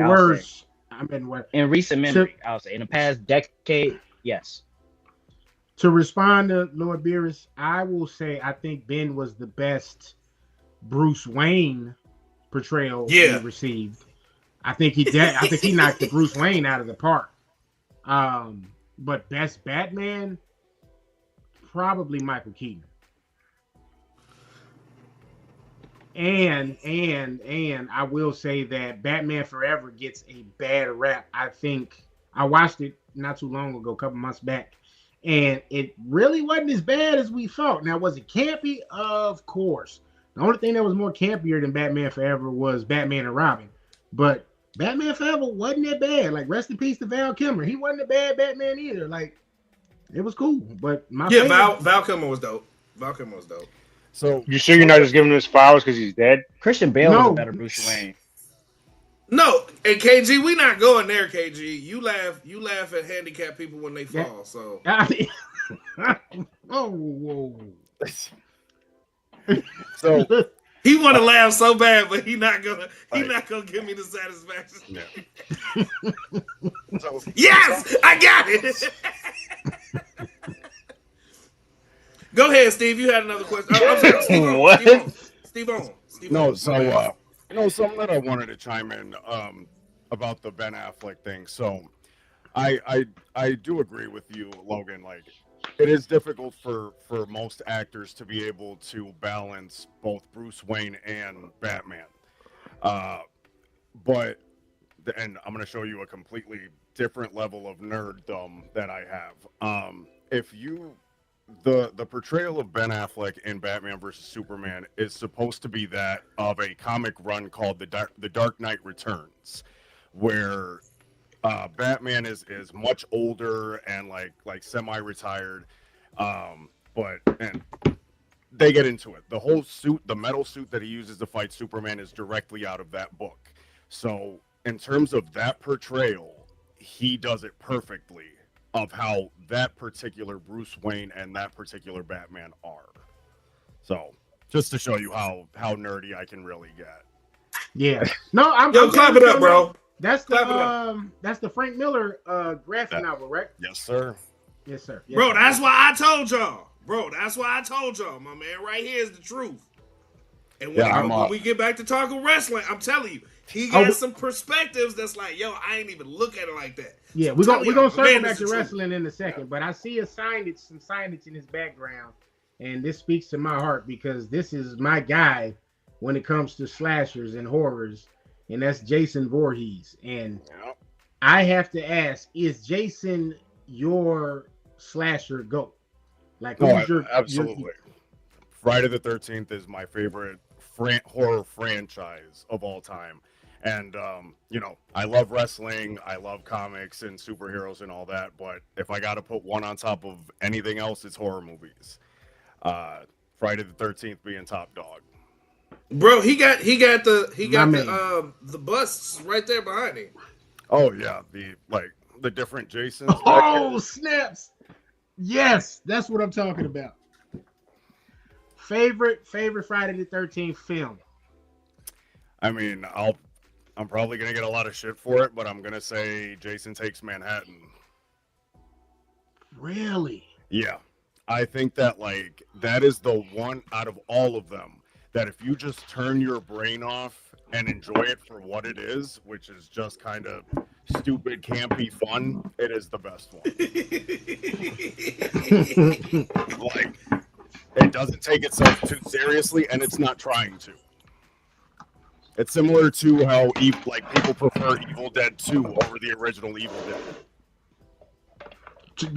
in recent memory, I'll say in the past decade, yes. To respond to Lord Beerus, I will say I think Ben was the best Bruce Wayne portrayal he received. I think he knocked the Bruce Wayne out of the park. But best Batman, probably Michael Keaton. And I will say that Batman Forever gets a bad rap. I think I watched it not too long ago, a couple months back, and it really wasn't as bad as we thought. Now, was it campy? Of course. The only thing that was more campier than Batman Forever was Batman and Robin. But Batman Forever wasn't that bad. Like, rest in peace to Val Kilmer. He wasn't a bad Batman either. Like, it was cool. But Val Kilmer was dope. So you sure you're not just giving him his flowers because he's dead? Christian Bale was a better Bruce Wayne. No, and KG, we not going there. KG, you laugh at handicapped people when they fall. So, whoa. So he want to laugh so bad, but he not gonna give me the satisfaction. So, yes, I got it. Go ahead, Steve. You had another question. I'm sorry, Steve on. Something that I wanted to chime in about the Ben Affleck thing. So I do agree with you, Logan. Like, it is difficult for most actors to be able to balance both Bruce Wayne and Batman. But and I'm going to show you a completely different level of nerddom that I have. If you the portrayal of Ben Affleck in Batman versus Superman is supposed to be that of a comic run called the Dark Knight Returns, where Batman is much older and like semi-retired, but and they get into it. The whole suit, the metal suit that he uses to fight Superman, is directly out of that book. So in terms of that portrayal, he does it perfectly of how that particular Bruce Wayne and that particular Batman are. So just to show you how nerdy I can really get. Yeah. No, I'm clap it up, bro. That's the Frank Miller graphic novel, right? Yes, sir. Yes, sir. Yes, Bro, sir. that's why I told y'all. My man. Right here is the truth. And when we get back to talking wrestling, I'm telling you, he got some perspectives that's like, yo, I ain't even look at it like that. Yeah, we're gonna circle back to wrestling in a second, but I see some signage in his background, and this speaks to my heart because this is my guy when it comes to slashers and horrors, and that's Jason Voorhees. And I have to ask, is Jason your slasher GOAT? Like, absolutely. Friday the 13th is my favorite horror franchise of all time. And, I love wrestling, I love comics and superheroes and all that, but if I got to put one on top of anything else, it's horror movies. Friday the 13th being top dog. Bro, he got the busts right there behind him. Oh yeah, the different Jasons. Oh snaps! Yes, that's what I'm talking about. Favorite Friday the 13th film. I mean, I'm probably gonna get a lot of shit for it, but I'm gonna say Jason Takes Manhattan. Really? Yeah, I think that that is the one out of all of them that if you just turn your brain off and enjoy it for what it is, which is just kind of stupid, campy fun, it is the best one. It doesn't take itself too seriously, and it's not trying to. It's similar to how people prefer Evil Dead 2 over the original Evil Dead.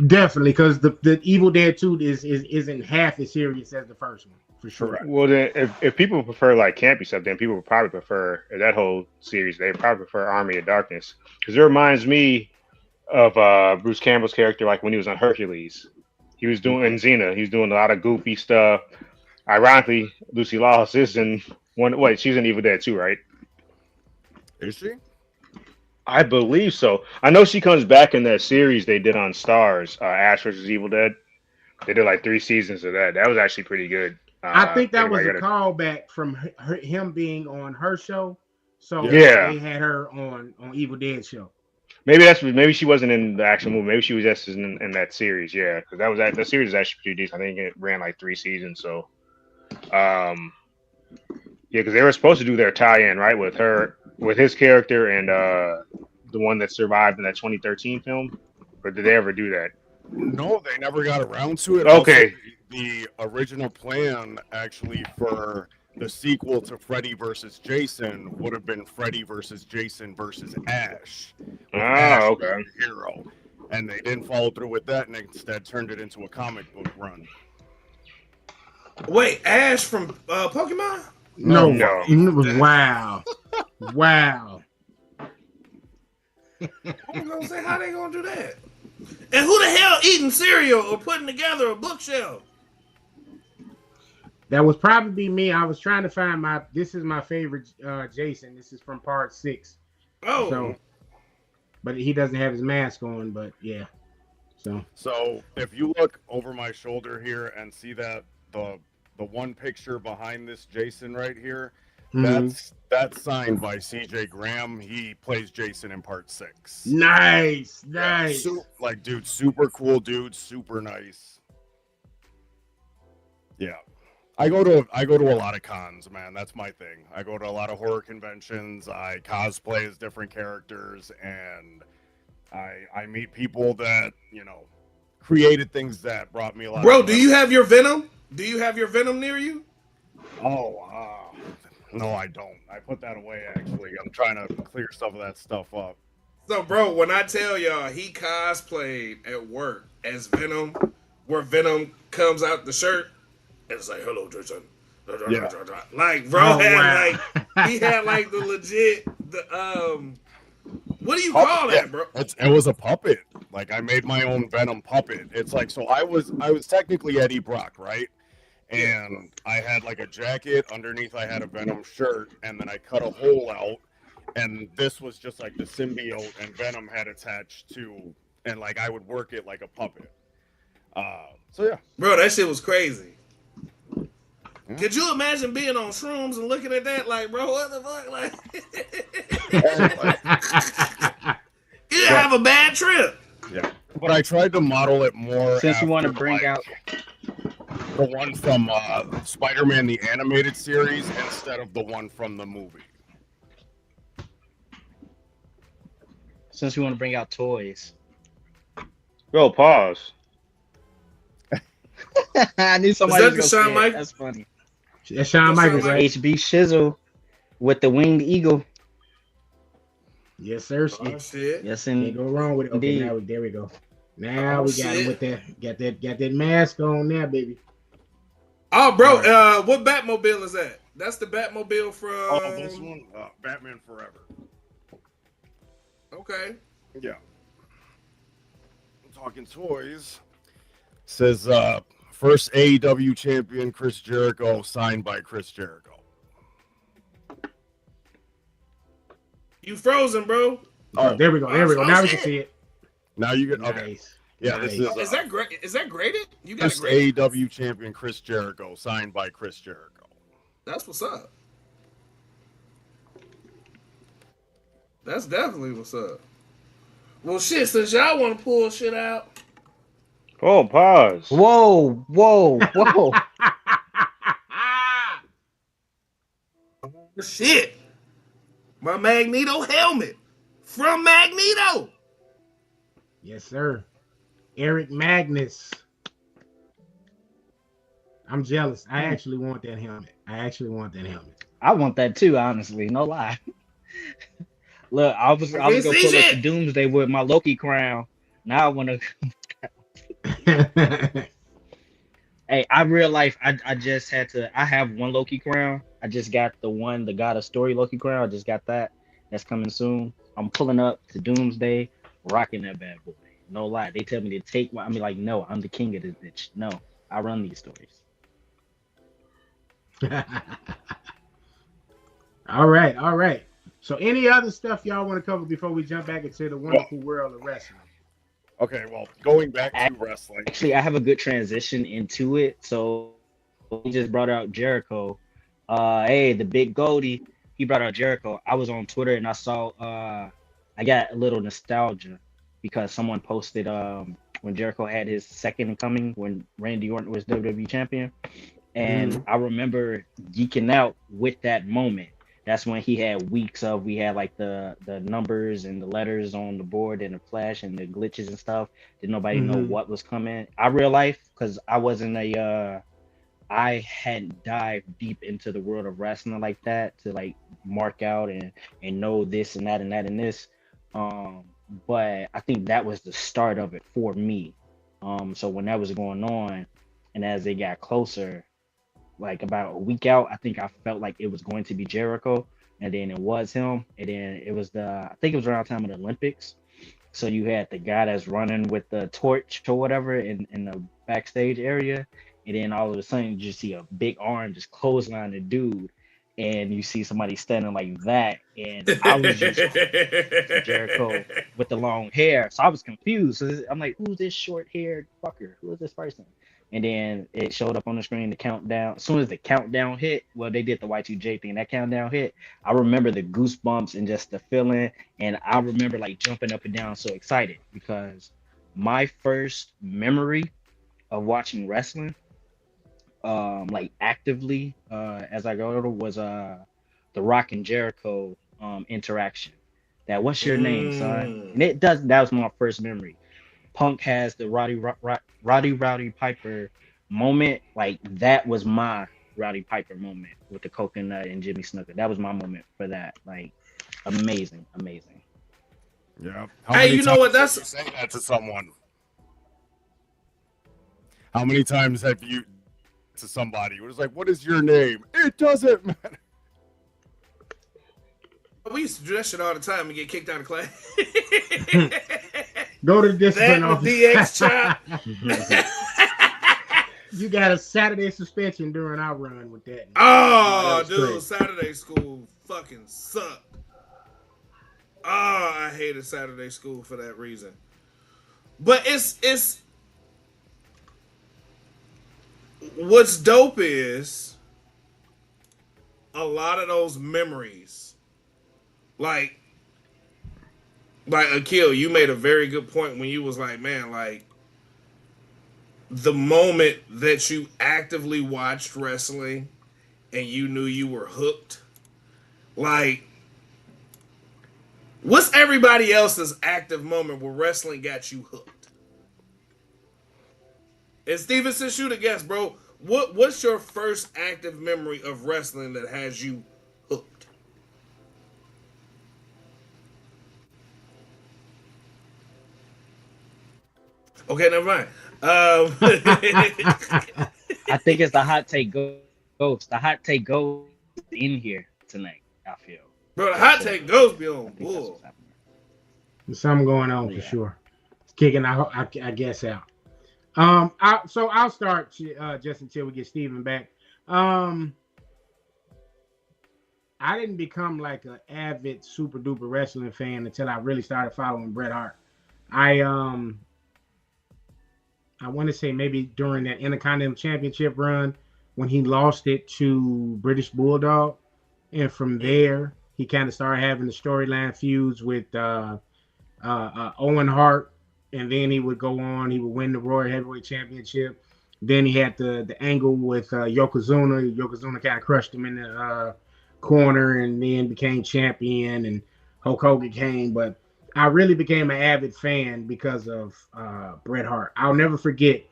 Definitely, because the Evil Dead 2 isn't half as serious as the first one, for sure. Correct. Well, then if people prefer campy stuff, then people would probably prefer that whole series. They probably prefer Army of Darkness because it reminds me of Bruce Campbell's character, like when he was on Hercules. He was doing in Xena. He was doing a lot of goofy stuff. Ironically, Lucy Lawless is in one. Wait, she's in Evil Dead 2, right? Is she? I believe so. I know she comes back in that series they did on Stars, Ash vs. Evil Dead. They did 3 seasons of that. That was actually pretty good. I think that was a callback from him being on her show. So yeah, they had her on Evil Dead show. Maybe she wasn't in the actual movie. Maybe she was just in that series. Yeah, because that series is actually pretty decent. I think it ran 3 seasons. So, yeah, because they were supposed to do their tie-in right with his character and the one that survived in that 2013 film. Or did they ever do that? No, they never got around to it. Okay. Also, the original plan actually for the sequel to Freddy versus Jason would have been Freddy versus Jason versus Ash. Ash okay. The hero. And they didn't follow through with that and instead turned it into a comic book run. Wait, Ash from Pokemon? No. Wow. Wow. I'm gonna say, how they gonna do that? And who the hell eating cereal or putting together a bookshelf? That was probably me. I was trying to find this is my favorite Jason. This is from part 6. Oh. So, but he doesn't have his mask on, but yeah. So if you look over my shoulder here and see that the one picture behind this Jason right here, that's signed by CJ Graham. He plays Jason in part 6. Nice. Dude, super cool dude, super nice. Yeah. I go to a lot of cons, man. That's my thing. I go to a lot of horror conventions. I cosplay as different characters, and I meet people that created things that brought me a lot. Bro, of do you have your Venom? Do you have your Venom near you? Oh, no, I don't. I put that away. Actually, I'm trying to clear some of that stuff up. So, bro, when I tell y'all he cosplayed at work as Venom, where Venom comes out the shirt, and it's like, "Hello, Jason." Yeah. Like, bro, Oh, had wow. like he had like the legit what do you call that, bro? It was a puppet. Like I made my own Venom puppet. It's like so I was technically Eddie Brock, right? And I had like a jacket underneath. I had a Venom shirt, and then I cut a hole out, and this was just like the symbiote, and Venom had attached to, and like I would work it like a puppet. So yeah, Bro, that shit was crazy. Could you imagine being on shrooms and looking at that like, bro, what the fuck? Like, you have a bad trip. yeah. But I tried to model it more. Since you want to after, bring like, out the one from Spider-Man the animated series instead of the one from the movie. since you want to bring out toys. Yo, pause. I knew somebody Is that was the gonna Shawn say it. Michaels? That's funny. That's Shawn Michaels, right? HB Shizzle with the winged eagle. Yes, sir. Oh, shit. Yes, Can't go wrong with it. Okay, indeed. there we go. Now Oh, we got him shit. with that. Got that mask on now, baby. Oh, bro, what Batmobile is that? That's the Batmobile from. Oh, this one, Batman Forever. Okay. Yeah. I'm talking toys. Says first AEW champion Chris Jericho, signed by Chris Jericho. You frozen, bro. Oh, there we go. There we go. Oh, Now we shit. can see it. Now you get okay. Nice. Yeah, Nice. this is Oh, is that great? Is that graded? You got it first graded? AEW champion Chris Jericho, signed by Chris Jericho. That's what's up. That's definitely what's up. Well, shit, since y'all want to pull shit out, Oh, pause. Whoa, whoa, whoa. shit, my Magneto helmet from Magneto. Yes, sir. Eric Magnus. I'm jealous. I actually want that helmet. I want that too, honestly. No lie. Look, I was gonna pull up the Doomsday with my Loki crown. Now I want to. Hey, real life. I just had to. I have one Loki crown. I just got the God of Story Loki crown. I just got that. That's coming soon. I'm pulling up to Doomsday, rocking that bad boy. No lie. They tell me to take one. I mean, like, no, I'm the king of this bitch. No, I run these stories. All right. So, any other stuff y'all want to cover before we jump back into the wonderful world of wrestling? Okay, well, going back to wrestling. Actually, I have a good transition into it. So he just brought out Jericho. Hey, the big Goldie. He brought out Jericho. I was on Twitter and I saw. I got a little nostalgia because someone posted when Jericho had his second coming when Randy Orton was WWE champion, and I remember geeking out with that moment. That's when he had weeks of we had like the numbers and the letters on the board and the flash and the glitches and stuff. Did nobody know what was coming? Real life, because I wasn't I hadn't dived deep into the world of wrestling like that to like mark out and know this and that and that and this. But I think that was the start of it for me. So when that was going on, and as they got closer, like about a week out, I think I felt like it was going to be Jericho, and then it was him, and then it was I think it was around time of the Olympics. So you had the guy that's running with the torch or whatever in the backstage area, and then all of a sudden you just see a big arm just clothesline the dude, and you see somebody standing like that, and I was just Jericho with the long hair, so I was confused. So I'm like, who's this short-haired fucker? Who is this person? And then it showed up on the screen, the countdown. As soon as the countdown hit, well, they did the Y2J thing. That countdown hit, I remember the goosebumps and just the feeling. And I remember like jumping up and down, so excited, because my first memory of watching wrestling, like actively, as I got older, was the Rock and Jericho interaction. That what's your name, son? And it does. That was my first memory. Punk has the Roddy Piper moment. Like that was my Roddy Piper moment with the coconut and Jimmy Snuka. That was my moment for that. Like amazing. Yeah. Hey, you know what? That's saying that to someone. How many times have you to somebody who was like, "What is your name?" It doesn't matter. We used to do that shit all the time and get kicked out of class. Go to the discipline That office. DX chop. You got a Saturday suspension during our run with that. Oh, That was dude, crazy. Saturday school fucking sucked. Oh, I hated Saturday school for that reason. But it's what's dope is a lot of those memories. Like Akil, you made a very good point when you was like, man, like the moment that you actively watched wrestling and you knew you were hooked. Like, what's everybody else's active moment where wrestling got you hooked? And Steven, since you the guest, bro, what's your first active memory of wrestling that has you hooked? Okay, never mind. I think it's the hot take ghost. The hot take ghost in here tonight. I feel. Bro, the hot take goes be on I think that's bull. what's happening. There's something going on for Yeah. sure. It's kicking, I guess, out. So I'll start just until we get Steven back. I didn't become like an avid super duper wrestling fan until I really started following Bret Hart. I want to say maybe during that Intercontinental Championship run when he lost it to British Bulldog, and from there he kind of started having the storyline feuds with Owen Hart, and then he would go on. He would win the Royal Heavyweight Championship. Then he had the angle with Yokozuna. Yokozuna kind of crushed him in the corner, and then became champion. And Hulk Hogan came, but I really became an avid fan because of Bret Hart. I'll never forget,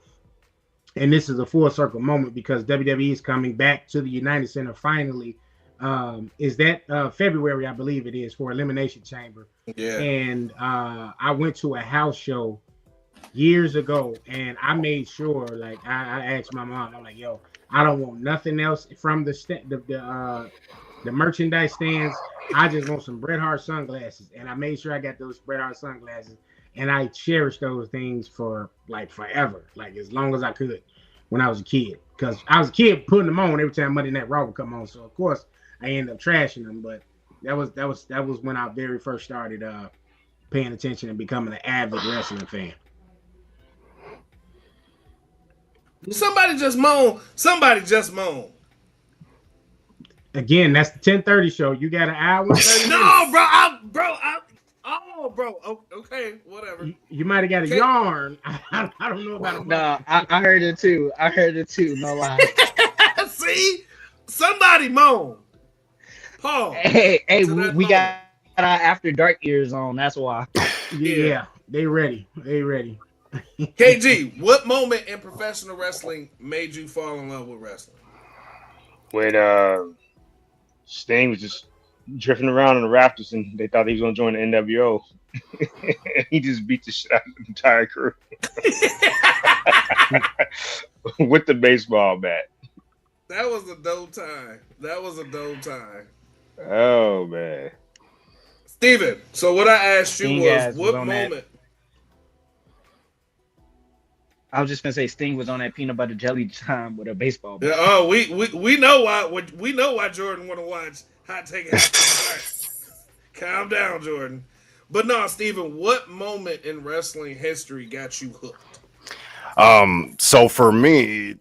and this is a full circle moment because WWE is coming back to the United Center finally. Is that February, I believe it is, for Elimination Chamber. Yeah. And I went to a house show years ago, and I made sure, like, I asked my mom, I'm like, yo, I don't want nothing else from the merchandise stands. I just want some Bret Hart sunglasses, and I made sure I got those Bret Hart sunglasses, and I cherished those things for like forever, like as long as I could when I was a kid, because I was a kid putting them on every time Monday Night Raw would come on. So of course I ended up trashing them, but that was when I very first started paying attention and becoming an avid wrestling fan. Somebody just moan. Again, that's the 10:30 show. You got an hour and 30 No, minutes. bro. Okay, whatever. You might have got a yarn. I don't know about a No, I heard it too. No lie. See, somebody moan. Paul. Hey, To that we got our After Dark ears on. That's why. Yeah, they ready. KG, what moment in professional wrestling made you fall in love with wrestling? When Sting was just drifting around in the rafters and they thought he was going to join the NWO. He just beat the shit out of the entire crew with the baseball bat. That was a dope time. Oh, man. Steven, so what I asked you Sting was was what on that. moment? I was just gonna say Sting was on that peanut butter jelly time with a baseball bat. Yeah, oh, we know why Jordan want to watch Hot Take. All right. Calm down, Jordan. But no, Steven, what moment in wrestling history got you hooked? So for me,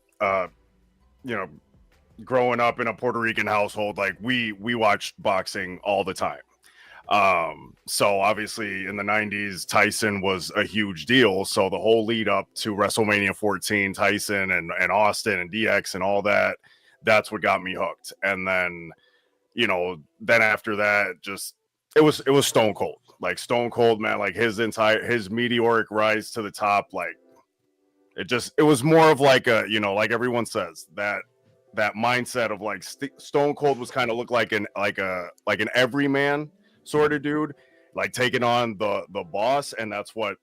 growing up in a Puerto Rican household, like we watched boxing all the time. So obviously in the 90s, Tyson was a huge deal. So the whole lead up to WrestleMania 14, Tyson and Austin and DX and all that, that's what got me hooked. And then, then after that, just it was Stone Cold. Like Stone Cold, man, like his meteoric rise to the top, like it was more of like a, like everyone says, that mindset of like Stone Cold was kind of look like an everyman sort of dude, like taking on the boss, and that's what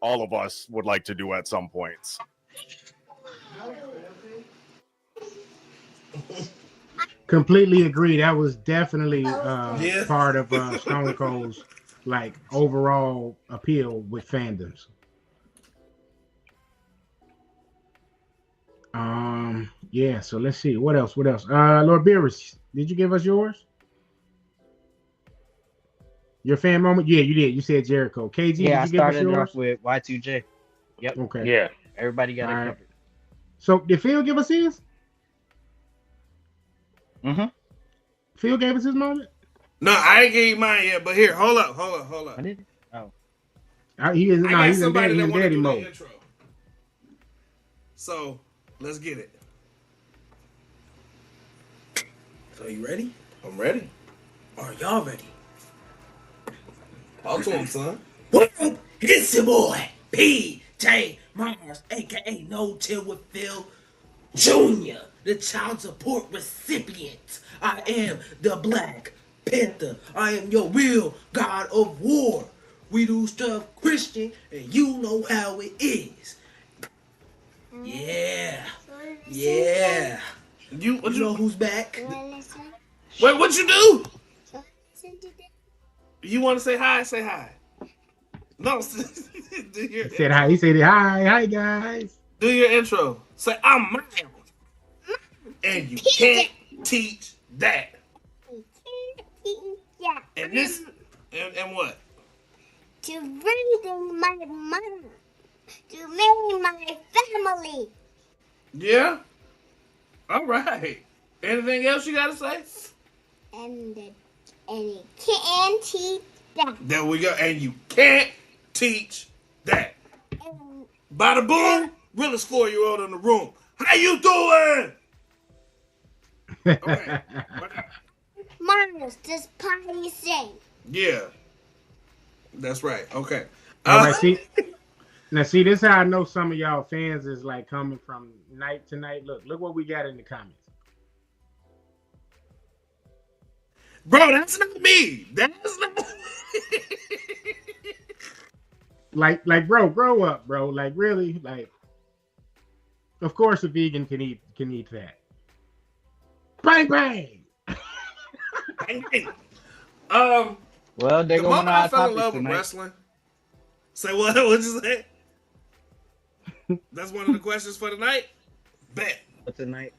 all of us would like to do at some points. Completely agree. That was definitely part of Stone Cold's like overall appeal with fandoms. Yeah, so let's see. What else? Lord Beerus, did you give us yours? Your fan moment? Yeah, you did. You said Jericho. KG, Yeah, I did you give us started yours? off with Y2J. Yep. Okay. Yeah. Everybody got it All right. covered. So did Phil give us his? Mm-hmm. Phil gave us his moment? No, I ain't gave you mine yet, but here, hold up. I did. Oh. He's in Somebody that daddy want to do the mode. intro. So let's get it. So you ready? I'm ready. Are y'all ready? Talk to him, son. What up? It's your boy, PJ Mars, aka No Chill with Phil Jr., the child support recipient. I am the Black Panther. I am your real God of War. We do stuff Christian, and you know how it is. Yeah. Yeah. You know who's back? Wait, what you do? You want to say hi? Say hi. No, He said hi. He said hi guys. Do your intro. Say I'm Miles, and you can't teach that. And this and what? To raising my mother, to marry my family. Yeah. All right. Anything else you gotta say? And you can't teach that. There we go. And you can't teach that. Bada boom. Realest 4-year-old in the room. How you doing? All right. Mars, this party sing. Yeah. That's right. Okay. All right, see. Now, see, this is how I know some of y'all fans is like coming from night to night. Look what we got in the comments. Bro, that's not me. That's not like, bro, grow up, bro. Like, really, like, of course, a vegan can eat fat. Bang bang. Well, they're the going moment on I our fell in topic love tonight. with wrestling. Say what? What'd you say? That's one of the questions for tonight. Bet. Tonight.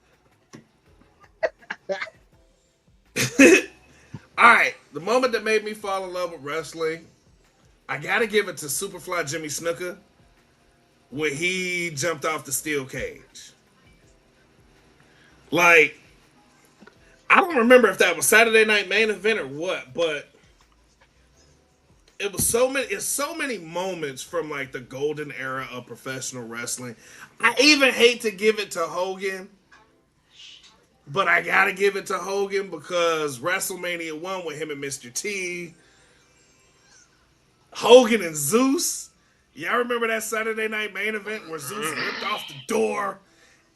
All right, the moment that made me fall in love with wrestling, I gotta give it to Superfly Jimmy Snuka when he jumped off the steel cage. Like, I don't remember if that was Saturday Night Main Event or what, but it was so many moments from like the golden era of professional wrestling. I even hate to give it to Hogan, but I gotta give it to Hogan because WrestleMania 1 with him and Mr. T, Hogan and Zeus. Y'all remember that Saturday Night Main Event where Zeus ripped off the door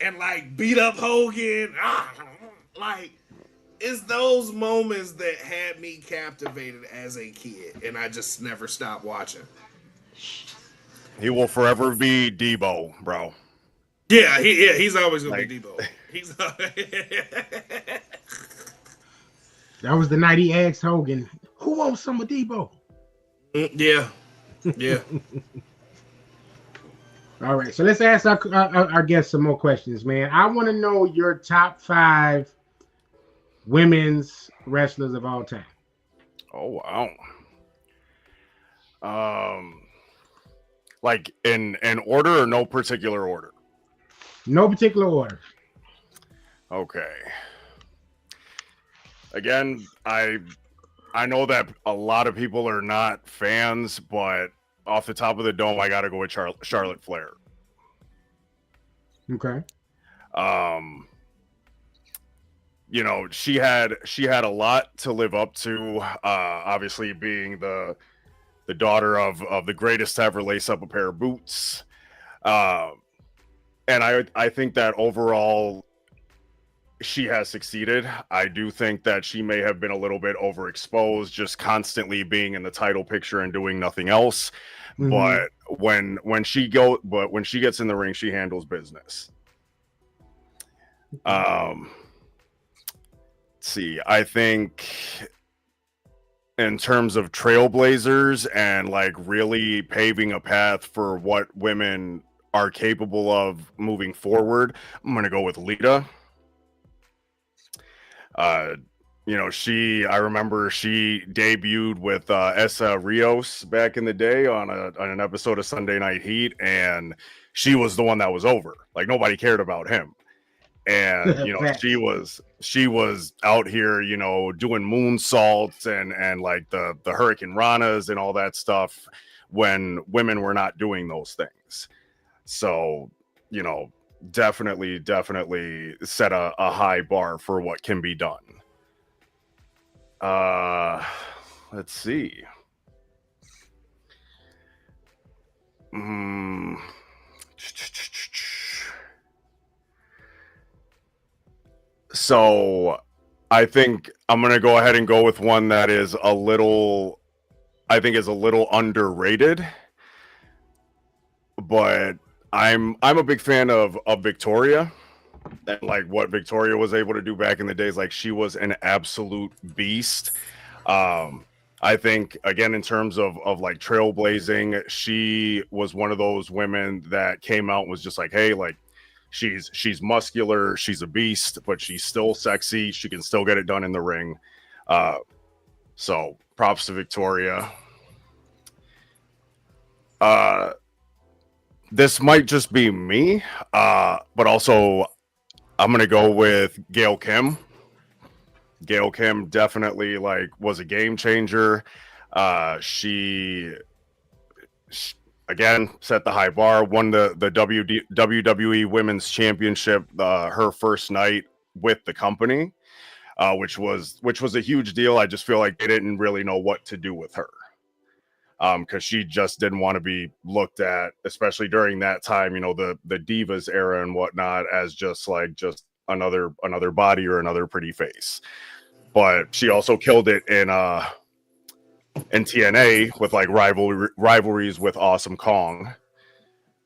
and like beat up Hogan? Like, it's those moments that had me captivated as a kid, and I just never stopped watching. He will forever be Debo, bro. Yeah, he's always gonna be Debo. He's That was the night he asked Hogan, "Who wants some of Debo?" Yeah. All right, so let's ask our guests some more questions, man. I want to know your top 5 women's wrestlers of all time. Oh wow. Like in order or no particular order? No particular order. Okay. Again, I know that a lot of people are not fans, but off the top of the dome, I got to go with Charlotte Flair. Okay. you know, she had a lot to live up to. Obviously, being the daughter of the greatest to ever lace up a pair of boots. And I think that overall she has succeeded. I do think that she may have been a little bit overexposed, just constantly being in the title picture and doing nothing else. Mhm. But when she gets in the ring, she handles business. Let's see. I think in terms of trailblazers and like really paving a path for what women are capable of moving forward, I'm gonna go with Lita. You know, I remember she debuted with Essa Rios back in the day on an episode of Sunday Night Heat, and she was the one that was over. Like, nobody cared about him. And, you know, Facts. she was out here, you know, doing moonsaults and like the Hurricane Ranas and all that stuff when women were not doing those things. So, you know, definitely set a high bar for what can be done. Let's see. So I think I'm gonna go ahead and go with one that is a little underrated, but I'm a big fan of Victoria and like what Victoria was able to do back in the days. Like, she was an absolute beast. I think, again, in terms of like trailblazing, she was one of those women that came out and was just like, hey, like, she's muscular, she's a beast, but she's still sexy. She can still get it done in the ring. So props to Victoria. This might just be me, but also I'm gonna go with Gail Kim. Gail Kim definitely like was a game changer. She again set the high bar, won the WWE Women's Championship her first night with the company, which was a huge deal. I just feel like they didn't really know what to do with her, because she just didn't want to be looked at, especially during that time, you know, the Divas era and whatnot, as just another body or another pretty face. But she also killed it in TNA with like rivalries with Awesome Kong.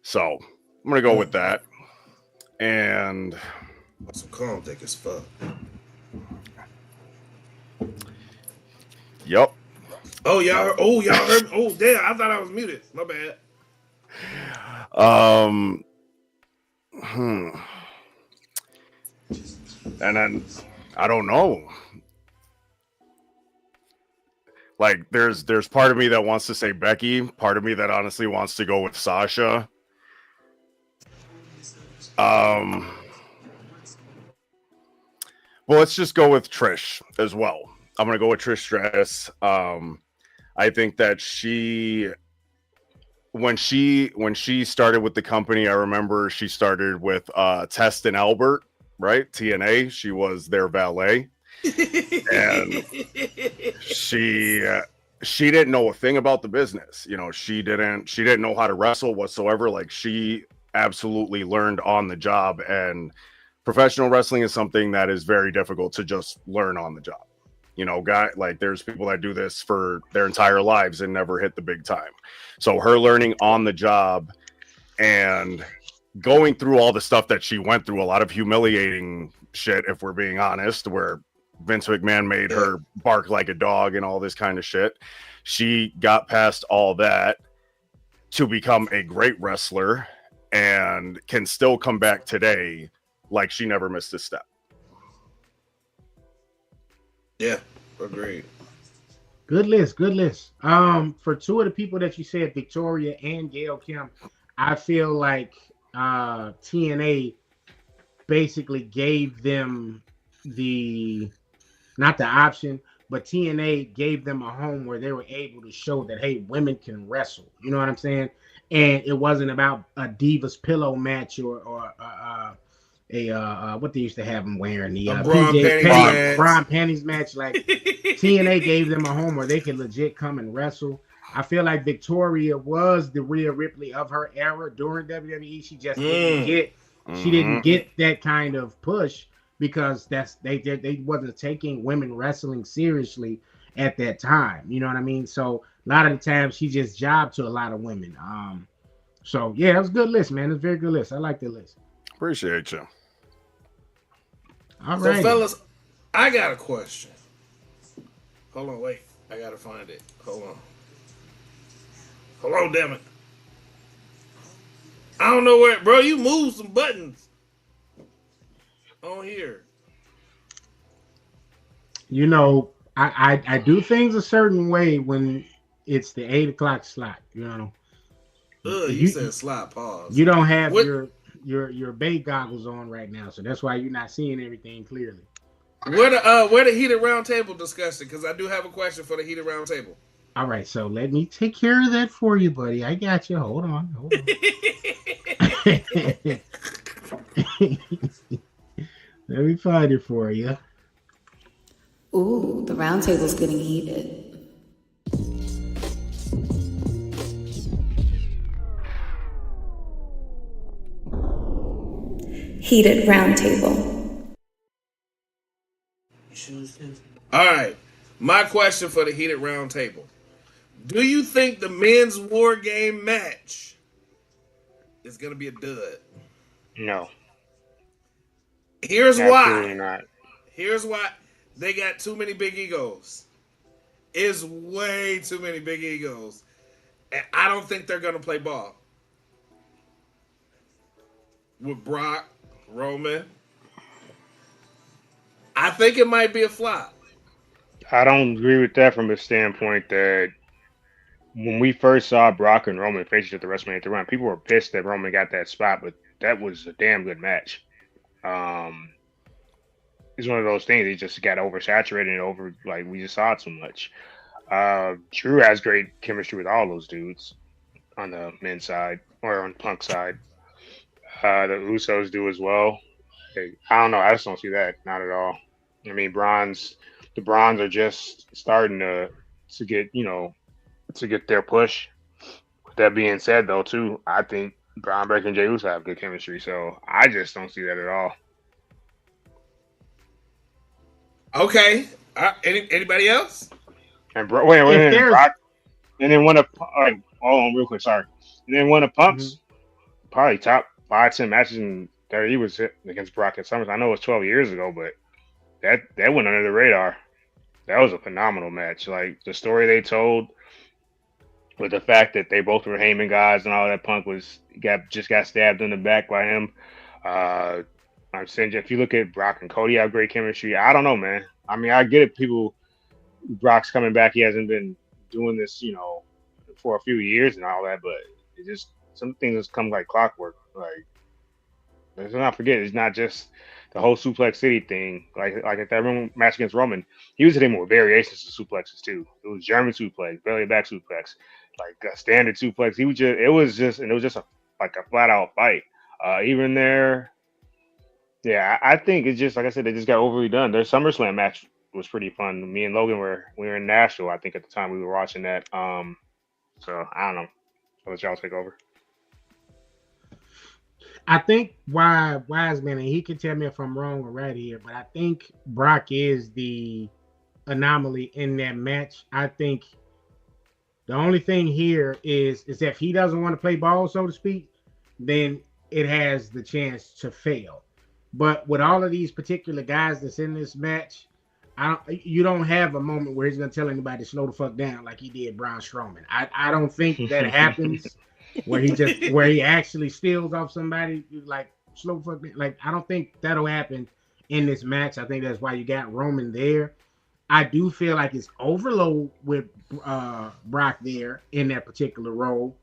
So I'm gonna go with that. And Awesome Kong thick as fuck. Yep. Oh, y'all heard. Oh, damn. I thought I was muted. My bad. And then I don't know. Like, there's part of me that wants to say Becky, part of me that honestly wants to go with Sasha. Well, let's just go with Trish as well. I'm gonna go with Trish Stratus. I think that when she started with the company, I remember she started with Test and Albert, right? TNA. She was their valet. And she didn't know a thing about the business. You know, she didn't know how to wrestle whatsoever. Like, she absolutely learned on the job, and professional wrestling is something that is very difficult to just learn on the job. You know, there's people that do this for their entire lives and never hit the big time. So her learning on the job and going through all the stuff that she went through, a lot of humiliating shit, if we're being honest, where Vince McMahon made her bark like a dog and all this kind of shit. She got past all that to become a great wrestler and can still come back today like she never missed a step. Yeah, agreed. Good list. For two of the people that you said, Victoria and Gail Kim, I feel like TNA basically gave them not the option, but TNA gave them a home where they were able to show that, hey, women can wrestle. You know what I'm saying? And it wasn't about a Divas pillow match or what they used to have them wearing, the A bra and PJ panties Penny match. bra and panties match. Like TNA gave them a home where they could legit come and wrestle. I feel like Victoria was the Rhea Ripley of her era during WWE. She just didn't get that kind of push because they wasn't taking women wrestling seriously at that time. You know what I mean? So a lot of the times she just jobbed to a lot of women. So yeah, it was a good list, man. It's a very good list. I like the list. Appreciate you. All So, right, fellas, I got a question. Hold on, wait. I gotta find it. Hold on, damn it. I don't know where, bro. You moved some buttons on here. You know, I do things a certain way when it's the 8 o'clock slot. You know, You said slide pause. You don't have What- your Bay goggles on right now, so that's why you're not seeing everything clearly. Where the heated round table discussion? Because I do have a question for the heated round table. All right, so let me take care of that for you, buddy. I got you. Hold on. Let me find it for you. Ooh, the round table's getting heated. Heated round table. All right. My question for the heated round table. Do you think the men's war game match is going to be a dud? No, Here's absolutely why. not. Here's why. They got too many big egos. It's way too many big egos. And I don't think they're going to play ball. With Brock, Roman. I think it might be a flop. I don't agree with that from the standpoint that when we first saw Brock and Roman face each other at WrestleMania 3, people were pissed that Roman got that spot, but that was a damn good match. It's one of those things. He just got oversaturated and we just saw it too much. Drew has great chemistry with all those dudes on the men's side or on Punk side. The Usos do as well. Hey, I don't know. I just don't see that. Not at all. I mean, the Bronze are just starting to get, to get their push. With that being said, though, too, I think Braun Breaker and Jey Uso have good chemistry, so I just don't see that at all. Okay. Anybody else? And Brock, and then one of hold on real quick, sorry. And then one of Punk's probably top 5-10 matches that he was hit against Brock at Summers. I know it was 12 years ago, but that went under the radar. That was a phenomenal match. Like the story they told with the fact that they both were Heyman guys and all that. Punk just got stabbed in the back by him. I'm saying if you look at Brock and Cody have great chemistry. I don't know, man. I mean, I get it. Brock's coming back. He hasn't been doing this, for a few years and all that, but it just some things just come like clockwork. Like let's not forget, it's not just the whole Suplex City thing. Like at that match against Roman, he was hitting with variations of suplexes too. It was German suplex, belly back suplex, like a standard suplex. It was just a flat out fight. Even there. Yeah, I think it's just like I said, they just got overly done. Their SummerSlam match was pretty fun. Me and Logan we were in Nashville, I think, at the time we were watching that. So I don't know. I'll let y'all take over. I think Wiseman, and he can tell me if I'm wrong or right here, but I think Brock is the anomaly in that match. I think the only thing here is if he doesn't want to play ball, so to speak, then it has the chance to fail. But with all of these particular guys that's in this match, you don't have a moment where he's going to tell anybody to slow the fuck down like he did Braun Strowman. I don't think that happens where he actually steals off somebody like slow the fuck down. Like I don't think that'll happen in this match. I think that's why you got Roman there. I do feel like it's overload with Brock there in that particular role,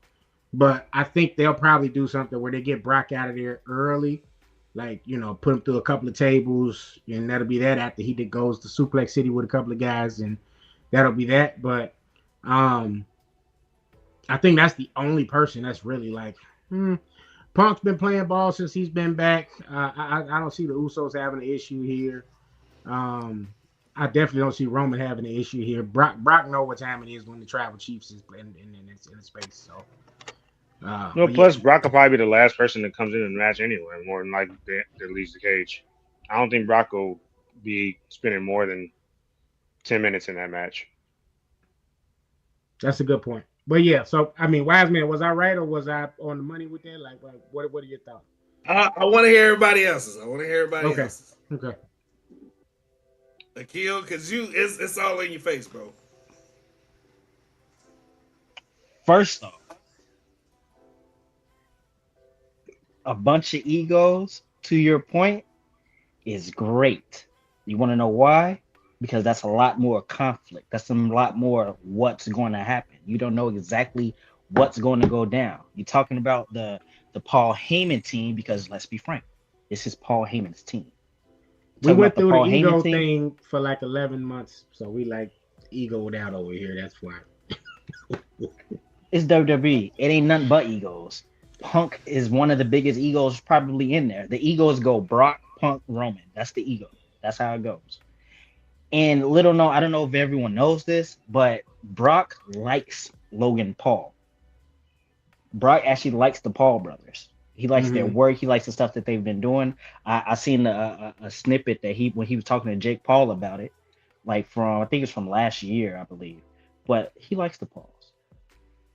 but I think they'll probably do something where they get Brock out of there early. Like, put him through a couple of tables, and that'll be that after he goes to Suplex City with a couple of guys, and that'll be that. But I think that's the only person that's really like, Punk's been playing ball since he's been back. I don't see the Usos having an issue here. I definitely don't see Roman having an issue here. Brock know what time it is when the Tribal Chiefs is in the space. So, No, plus Brock will probably be the last person that comes in the match anyway, more than likely that leaves the cage. I don't think Brock will be spending more than 10 minutes in that match. That's a good point. But yeah, so I mean, Wiseman, was I right or was I on the money with that? Like what are your thoughts? I want to hear everybody else's. Okay. Akil, because it's all in your face, bro. First off, a bunch of egos, to your point, is great. You want to know why? Because that's a lot more conflict. That's a lot more what's going to happen. You don't know exactly what's going to go down. You're talking about the Paul Heyman team because, let's be frank, this is Paul Heyman's team. We went through the ego thing for like 11 months, so we like egoed out over here. That's why. It's WWE. It ain't nothing but egos. Punk is one of the biggest egos probably in there. The egos go Brock, Punk, Roman. That's the ego. That's how it goes. And I don't know if everyone knows this, but Brock likes Logan Paul. Brock actually likes the Paul brothers. He likes their work. He likes the stuff that they've been doing. I seen a snippet that when he was talking to Jake Paul about it, like I think it's from last year, I believe. But he likes the Pauls.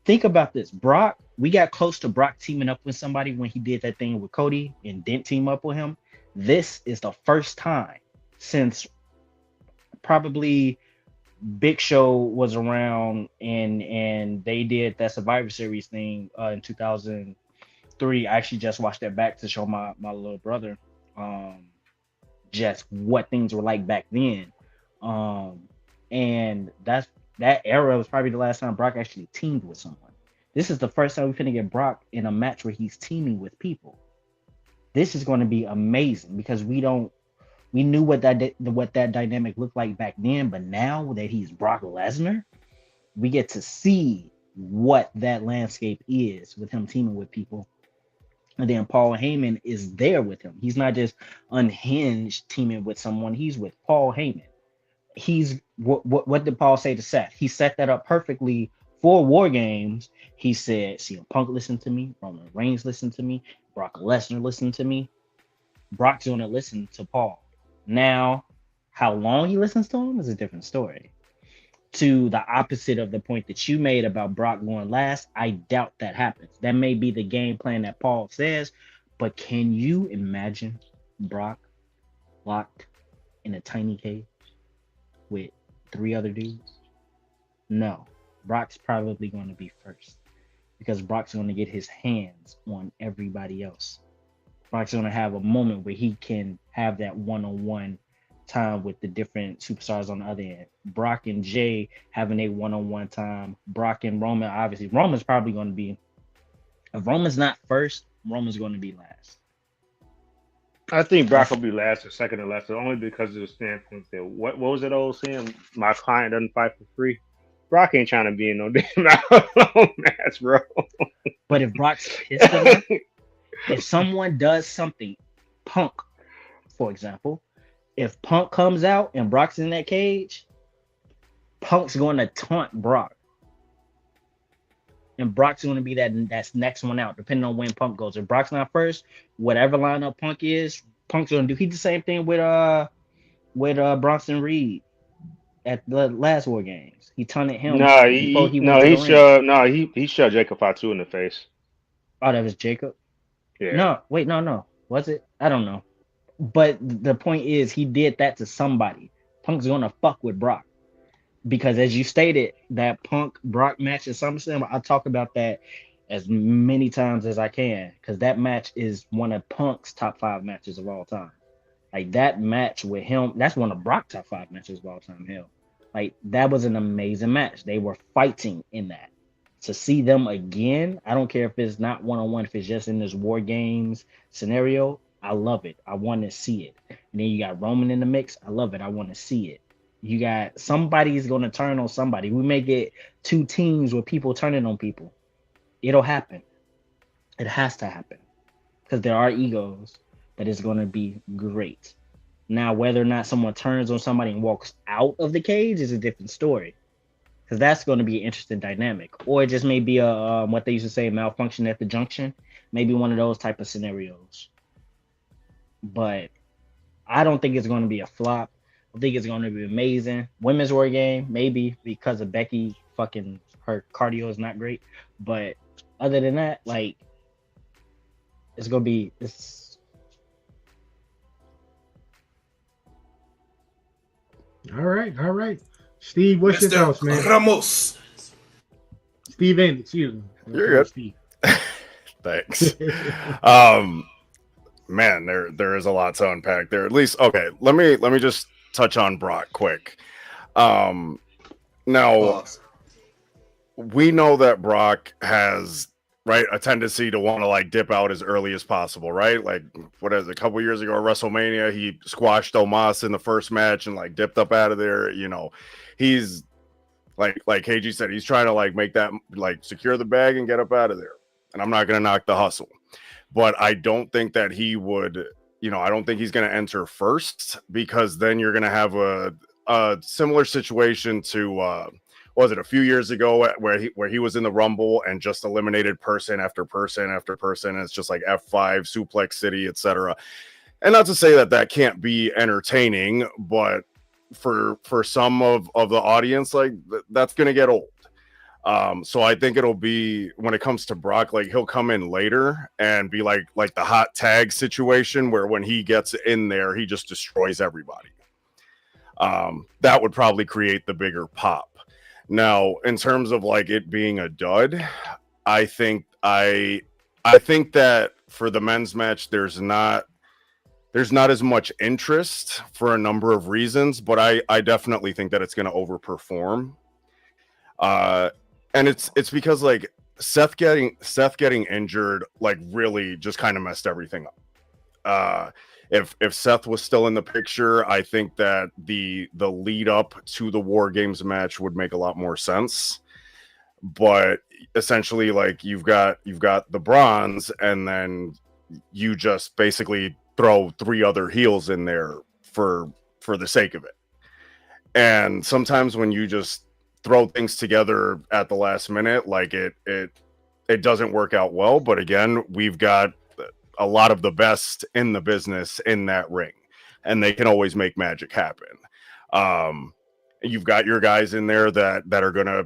Think about this. Brock, we got close to Brock teaming up with somebody when he did that thing with Cody and didn't team up with him. This is the first time since probably Big Show was around and they did that Survivor Series thing in 2003. I actually just watched that back to show my little brother just what things were like back then. And that era was probably the last time Brock actually teamed with someone. This is the first time we're going to get Brock in a match where he's teaming with people. This is going to be amazing because we knew what that dynamic looked like back then, but now that he's Brock Lesnar, we get to see what that landscape is with him teaming with people. And then Paul Heyman is there with him. He's not just unhinged teaming with someone. He's with Paul Heyman. He's what did Paul say to Seth? He set that up perfectly for War Games. He said, CM Punk listened to me, Roman Reigns listened to me, Brock Lesnar listened to me. Brock's going to listen to Paul. Now, how long he listens to him is a different story. To the opposite of the point that you made about Brock going last, I doubt that happens. That may be the game plan that Paul says, but can you imagine Brock locked in a tiny cage with 3 other dudes? No. Brock's probably going to be first because Brock's going to get his hands on everybody else. Brock's going to have a moment where he can have that one-on-one time with the different superstars on the other end. Brock and Jay having a one-on-one time. Brock and Roman, obviously. Roman's probably going to be, if Roman's not first, Roman's going to be last. I think Brock will be last or second to last, only because of the standpoint that what was it old saying? My client doesn't fight for free. Brock ain't trying to be in no damn match, bro. But if Brock's pissed enough, if someone does something, Punk, for example, if Punk comes out and Brock's in that cage, Punk's going to taunt Brock. And Brock's going to be that's next one out, depending on when Punk goes. If Brock's not first, whatever lineup Punk is, Punk's going to do. He did the same thing with Bronson Reed at the last War Games. He taunted him. He shoved Jacob Fatu in the face. Oh, that was Jacob? Yeah. No, wait, no. Was it? I don't know. But the point is, he did that to somebody. Punk's going to fuck with Brock. Because as you stated, that Punk-Brock match at SummerSlam, I talk about that as many times as I can. Because that match is one of Punk's top 5 matches of all time. Like, that match with him, that's one of Brock's top 5 matches of all time, hell. Like, that was an amazing match. They were fighting in that. To see them again, I don't care if it's not one-on-one, if it's just in this War Games scenario, I love it. I want to see it. And then you got Roman in the mix. I love it. I want to see it. You got somebody's going to turn on somebody. We may get 2 teams with people turning on people. It'll happen. It has to happen. because there are egos, that is going to be great. Now, whether or not someone turns on somebody and walks out of the cage is a different story, because that's going to be an interesting dynamic. Or it just may be a what they used to say, malfunction at the junction, maybe one of those type of scenarios. But I don't think it's going to be a flop. I think it's going to be amazing. Women's War Game, maybe because of Becky, fucking her cardio is not great. But other than that, like, it's going to be, All right. Steve, what's your Mr. thoughts, man? Ramos. Steve Andy, excuse me. You're good. Steve. Thanks. Man, there is a lot to unpack there. At least, okay. Let me just touch on Brock quick. Now we know that Brock has a tendency to want to like dip out as early as possible, right? Like what is it, a couple years ago at WrestleMania, he squashed Omos in the first match and like dipped up out of there. You know, he's like KG said, he's trying to like make that like secure the bag and get up out of there. And I'm not gonna knock the hustle. But I don't think that he would, I don't think he's going to enter first, because then you're going to have a similar situation to, was it a few years ago where he was in the Rumble and just eliminated person after person after person. And it's just like F5, Suplex City, etc. And not to say that can't be entertaining, but for some of the audience, like that's going to get old. So I think it'll be, when it comes to Brock, like he'll come in later and be like the hot tag situation where when he gets in there, he just destroys everybody. That would probably create the bigger pop. Now, in terms of like it being a dud, I think that for the men's match, there's not as much interest for a number of reasons, but I definitely think that it's going to overperform. And it's because like Seth getting injured like really just kind of messed everything up. If Seth was still in the picture, I think that the lead up to the War Games match would make a lot more sense. But essentially, like you've got the Bronze, and then you just basically throw 3 other heels in there for the sake of it. And sometimes when you just throw things together at the last minute, like it doesn't work out well. But again, we've got a lot of the best in the business in that ring, and they can always make magic happen. You've got your guys in there that are gonna,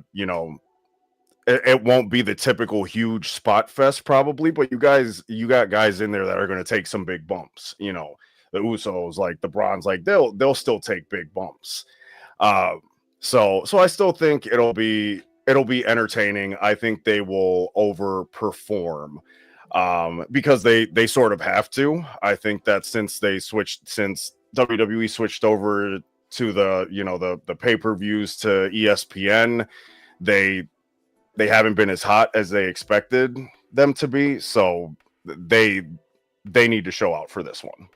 it won't be the typical huge spot fest probably, but you got guys in there that are going to take some big bumps. The Usos, like the Bronze, like they'll still take big bumps. So I still think it'll be entertaining. I think they will overperform because they sort of have to. I think that since WWE switched over to the pay-per-views to ESPN, they haven't been as hot as they expected them to be. So they need to show out for this one.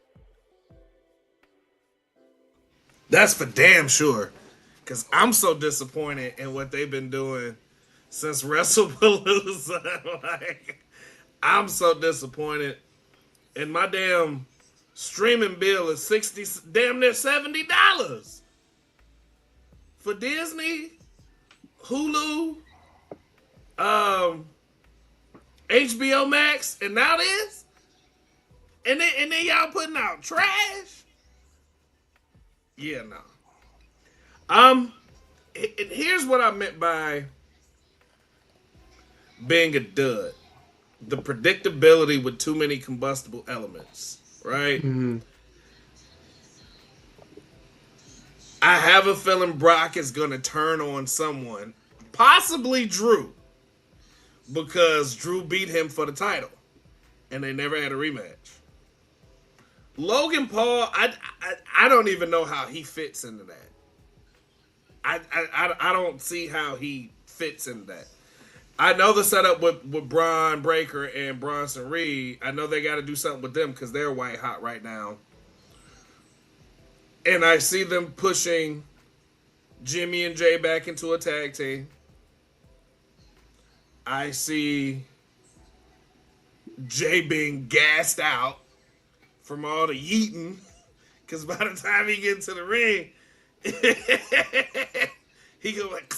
That's for damn sure. Because I'm so disappointed in what they've been doing since WrestlePalooza. Like, I'm so disappointed. And my damn streaming bill is damn near $70 for Disney, Hulu, HBO Max, and now this. And then y'all putting out trash. Yeah, no. And here's what I meant by being a dud. The predictability with too many combustible elements, right? Mm-hmm. I have a feeling Brock is going to turn on someone, possibly Drew, because Drew beat him for the title, and they never had a rematch. Logan Paul, I don't even know how he fits into that. I don't see how he fits into that. I know the setup with Braun Breaker and Bronson Reed. I know they got to do something with them because they're white hot right now. And I see them pushing Jimmy and Jay back into a tag team. I see Jay being gassed out from all the yeeting, because by the time he gets to the ring, he go like,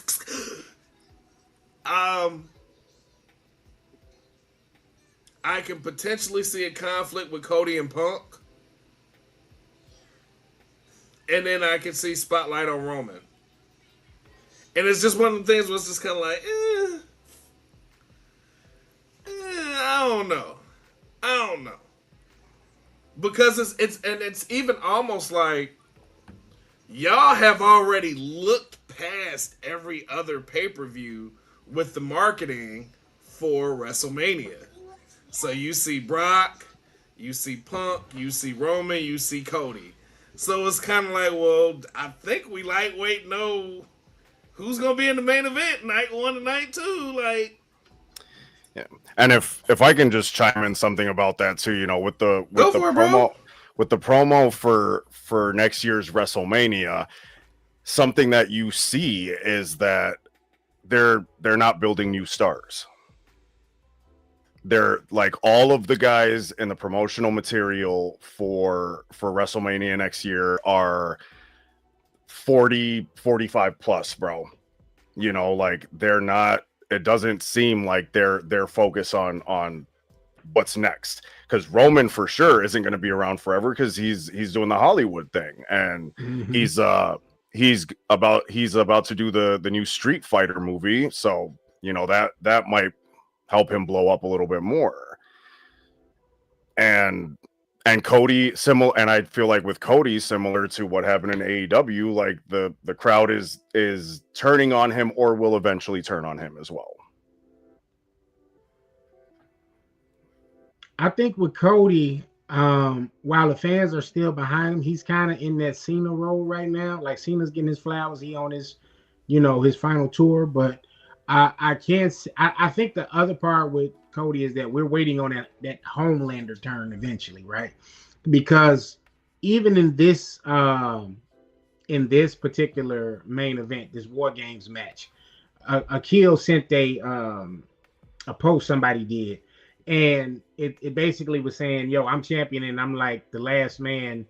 I can potentially see a conflict with Cody and Punk, and then I can see Spotlight on Roman. And it's just one of the things where it's just kind of like, I don't know. Because it's even almost like y'all have already looked past every other pay-per-view with the marketing for WrestleMania. So you see Brock, you see Punk, you see Roman, you see Cody. So it's kind of like, well, I think we lightweight know who's gonna be in the main event night 1 and night 2. Like, yeah. And if I can just chime in something about that too, with the promo for next year's WrestleMania, something that you see is that they're not building new stars. They're like all of the guys in the promotional material for WrestleMania next year are 40, 45 plus, bro. Like they're not, it doesn't seem like they're focused on what's next, because Roman for sure isn't going to be around forever because he's doing the Hollywood thing, and he's about to do the new Street Fighter movie, so that might help him blow up a little bit more. And Cody, and I feel like with Cody, similar to what happened in AEW, like the crowd is turning on him or will eventually turn on him as well. I think with Cody, while the fans are still behind him, he's kind of in that Cena role right now. Like Cena's getting his flowers, he on his, his final tour. But I can't. I think the other part with Cody is that we're waiting on that Homelander turn eventually, right? Because even in this particular main event, this War Games match, Akil sent a post somebody did, and it basically was saying, "Yo, I'm champion, and I'm like the last man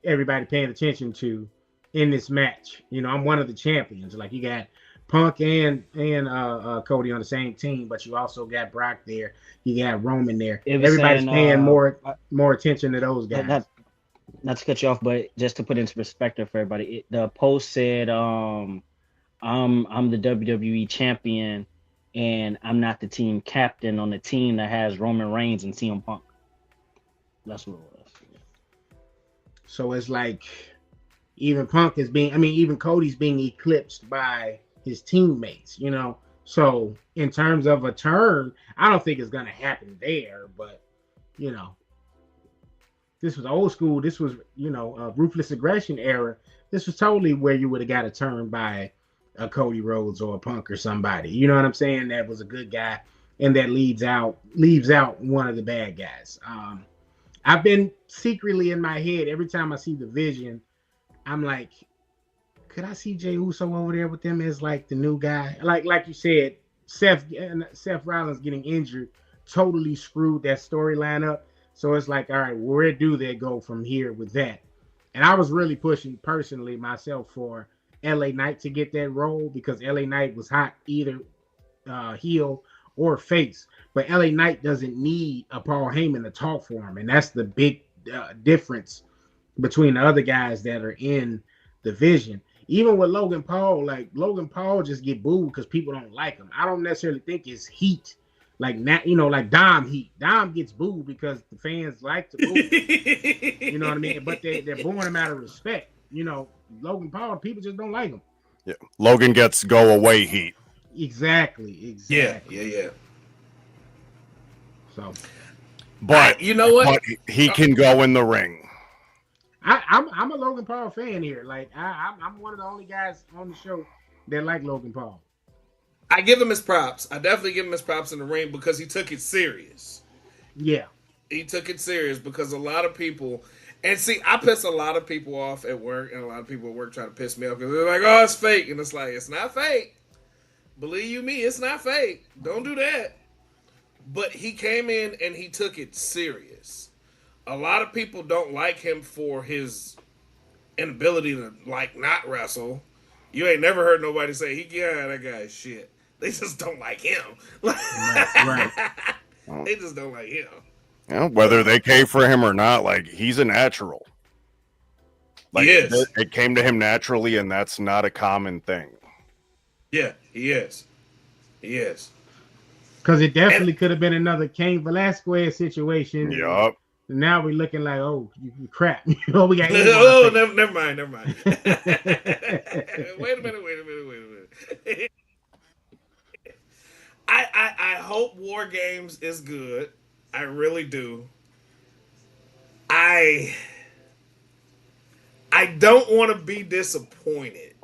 everybody paying attention to in this match. I'm one of the champions. Like you got Punk and Cody on the same team, but you also got Brock there. You got Roman there. Everybody's paying more attention to those guys." Not to cut you off, but just to put into perspective for everybody, the post said, "I'm the WWE champion, and I'm not the team captain on the team that has Roman Reigns and CM Punk." That's what it was. So it's like even Punk is even Cody's being eclipsed by his teammates, So in terms of a turn, I don't think it's gonna happen there, but this was old school. This was a ruthless aggression era. This was totally where you would have got a turn by a Cody Rhodes or a Punk or somebody. You know what I'm saying? That was a good guy, and that leaves out one of the bad guys. I've been secretly in my head every time I see the Vision, I'm like, could I see Jey Uso over there with them as like the new guy? Like you said, Seth Rollins getting injured totally screwed that storyline up. So it's like, all right, where do they go from here with that? And I was really pushing personally myself for LA Knight to get that role, because LA Knight was hot either heel or face. But LA Knight doesn't need a Paul Heyman to talk for him. And that's the big difference between the other guys that are in the Vision. Even with Logan Paul, like Logan Paul just get booed because people don't like him. I don't necessarily think it's heat. Like like Dom heat. Dom gets booed because the fans like to boo. You know what I mean? But they're booing him out of respect. Logan Paul, people just don't like him. Yeah, Logan gets go away heat. Exactly. Yeah. So, but you know what? But he can go in the ring. I'm a Logan Paul fan here. Like I'm one of the only guys on the show that like Logan Paul. I give him his props. I definitely give him his props in the ring because he took it serious. Yeah. He took it serious because a lot of people, and see, I piss a lot of people off at work, and a lot of people at work try to piss me off because they're like, "Oh, it's fake," and it's like, it's not fake. Believe you me, it's not fake. Don't do that. but he came in and he took it serious. A lot of people don't like him for his inability to not wrestle. You ain't never heard nobody say that guy's shit. They just don't like him. Right. They just don't like him. Yeah, whether they came for him or not, he's a natural. It came to him naturally, and that's not a common thing. Yeah, he is. He is. Because it definitely could have been another Cain Velasquez situation. Yup. Now we're looking like, oh, you crap. We got never mind. Wait a minute. I hope War Games is good. I really do. I don't want to be disappointed.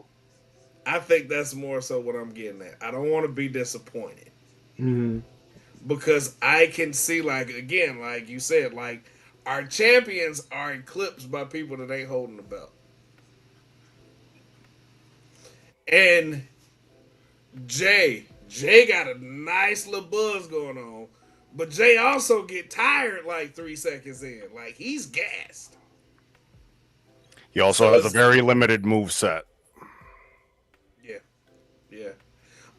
I think that's more so what I'm getting at. I don't want to be disappointed. Mm-hmm. Because I can see, again, like you said, our champions are eclipsed by people that ain't holding the belt. And Jay got a nice little buzz going on, but Jay also get tired 3 seconds in. He's gassed. He also has a very limited move set. Yeah.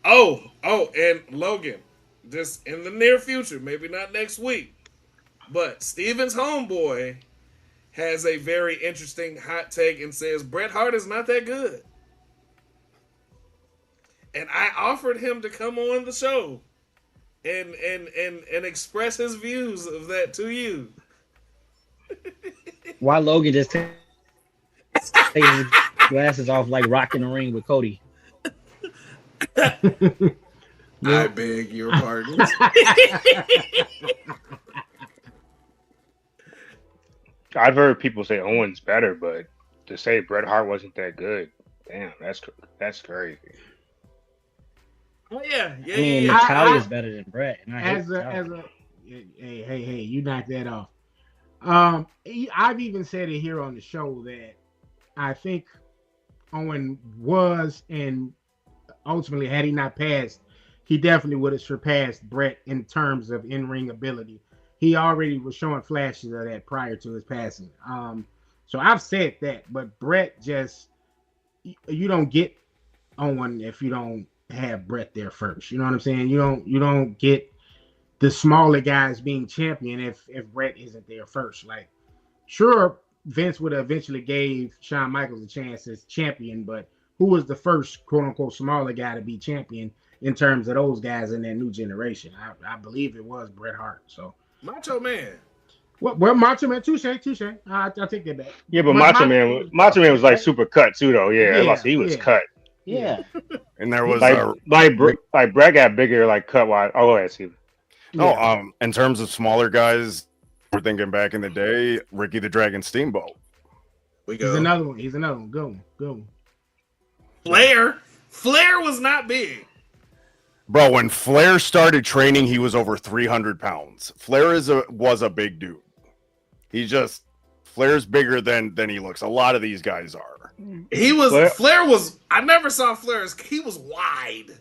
Oh, and Logan, just in the near future, maybe not next week, but Steven's homeboy has a very interesting hot take and says Bret Hart is not that good. And I offered him to come on the show and express his views of that to you. Why Logan just take his glasses off like rocking the ring with Cody? I beg your pardon. I've heard people say Owen's better, but to say Bret Hart wasn't that good, damn, that's crazy. Oh yeah. I mean, Natalia's better than Bret. Hey, you knocked that off. I've even said it here on the show that I think Owen was, and ultimately, had he not passed, he definitely would have surpassed Bret in terms of in-ring ability. He already was showing flashes of that prior to his passing. So I've said that, but Bret you don't get Owen if you don't have Bret there first. You know what I'm saying? You don't get the smaller guys being champion if Bret isn't there first. Sure, Vince would have eventually gave Shawn Michaels a chance as champion, but who was the first quote unquote smaller guy to be champion in terms of those guys in that new generation? I believe it was Bret Hart. So Macho Man. Well, Macho Man, touche. I'll take that back. Yeah, but Macho Man was super cut too, though. Yeah. He was cut. Yeah. And there was Bret got bigger, cut wide. Oh, go ahead, Steve. No, in terms of smaller guys, we're thinking back in the day, Ricky the Dragon Steamboat. We go. He's another one. Go on. Flair was not big. Bro, when Flair started training, he was over 300 pounds. Flair was a big dude. Flair's bigger than he looks. A lot of these guys are. Flair was. I never saw Flair. He was wide.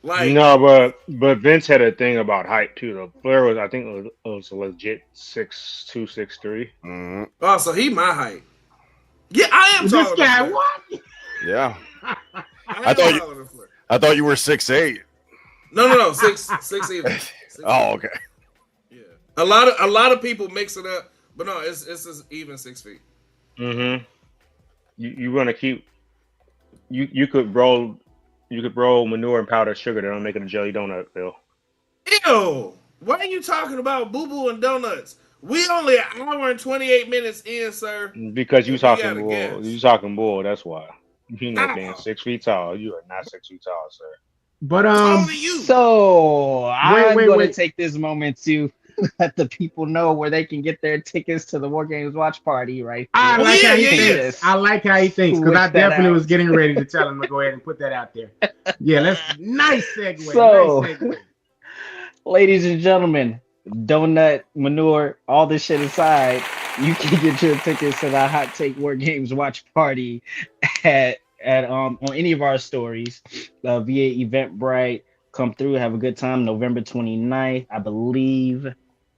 No, but Vince had a thing about height too. Though Flair was, I think, it was a legit 6'2", 6'3". Mm-hmm. Oh, so he my height. Yeah, I am. This guy, what? Yeah. I thought you were 6'8". No, 6 even. 6 oh, okay. Yeah, a lot of people mix it up, but no, it's even 6 feet. Mm-hmm. You want to keep. You could roll manure and powdered sugar. They don't make it a jelly donut, Phil. Ew! Why are you talking about boo-boo and donuts? We only an hour and 28 minutes in, sir. Because you talking bull. You talking bull. That's why. You know, being 6 feet tall. You are not 6 feet tall, sir. But so I'm going to take this moment to let the people know where they can get their tickets to the War Games watch party. Right? I like how he thinks because I definitely was getting ready to tell him to go ahead and put that out there. Yeah, that's nice segue. So, nice segue. Ladies and gentlemen, donut, manure, all this shit aside, you can get your tickets to the Hot Take War Games watch party at on any of our stories via Eventbrite, Come through, have a good time. November 29th, I believe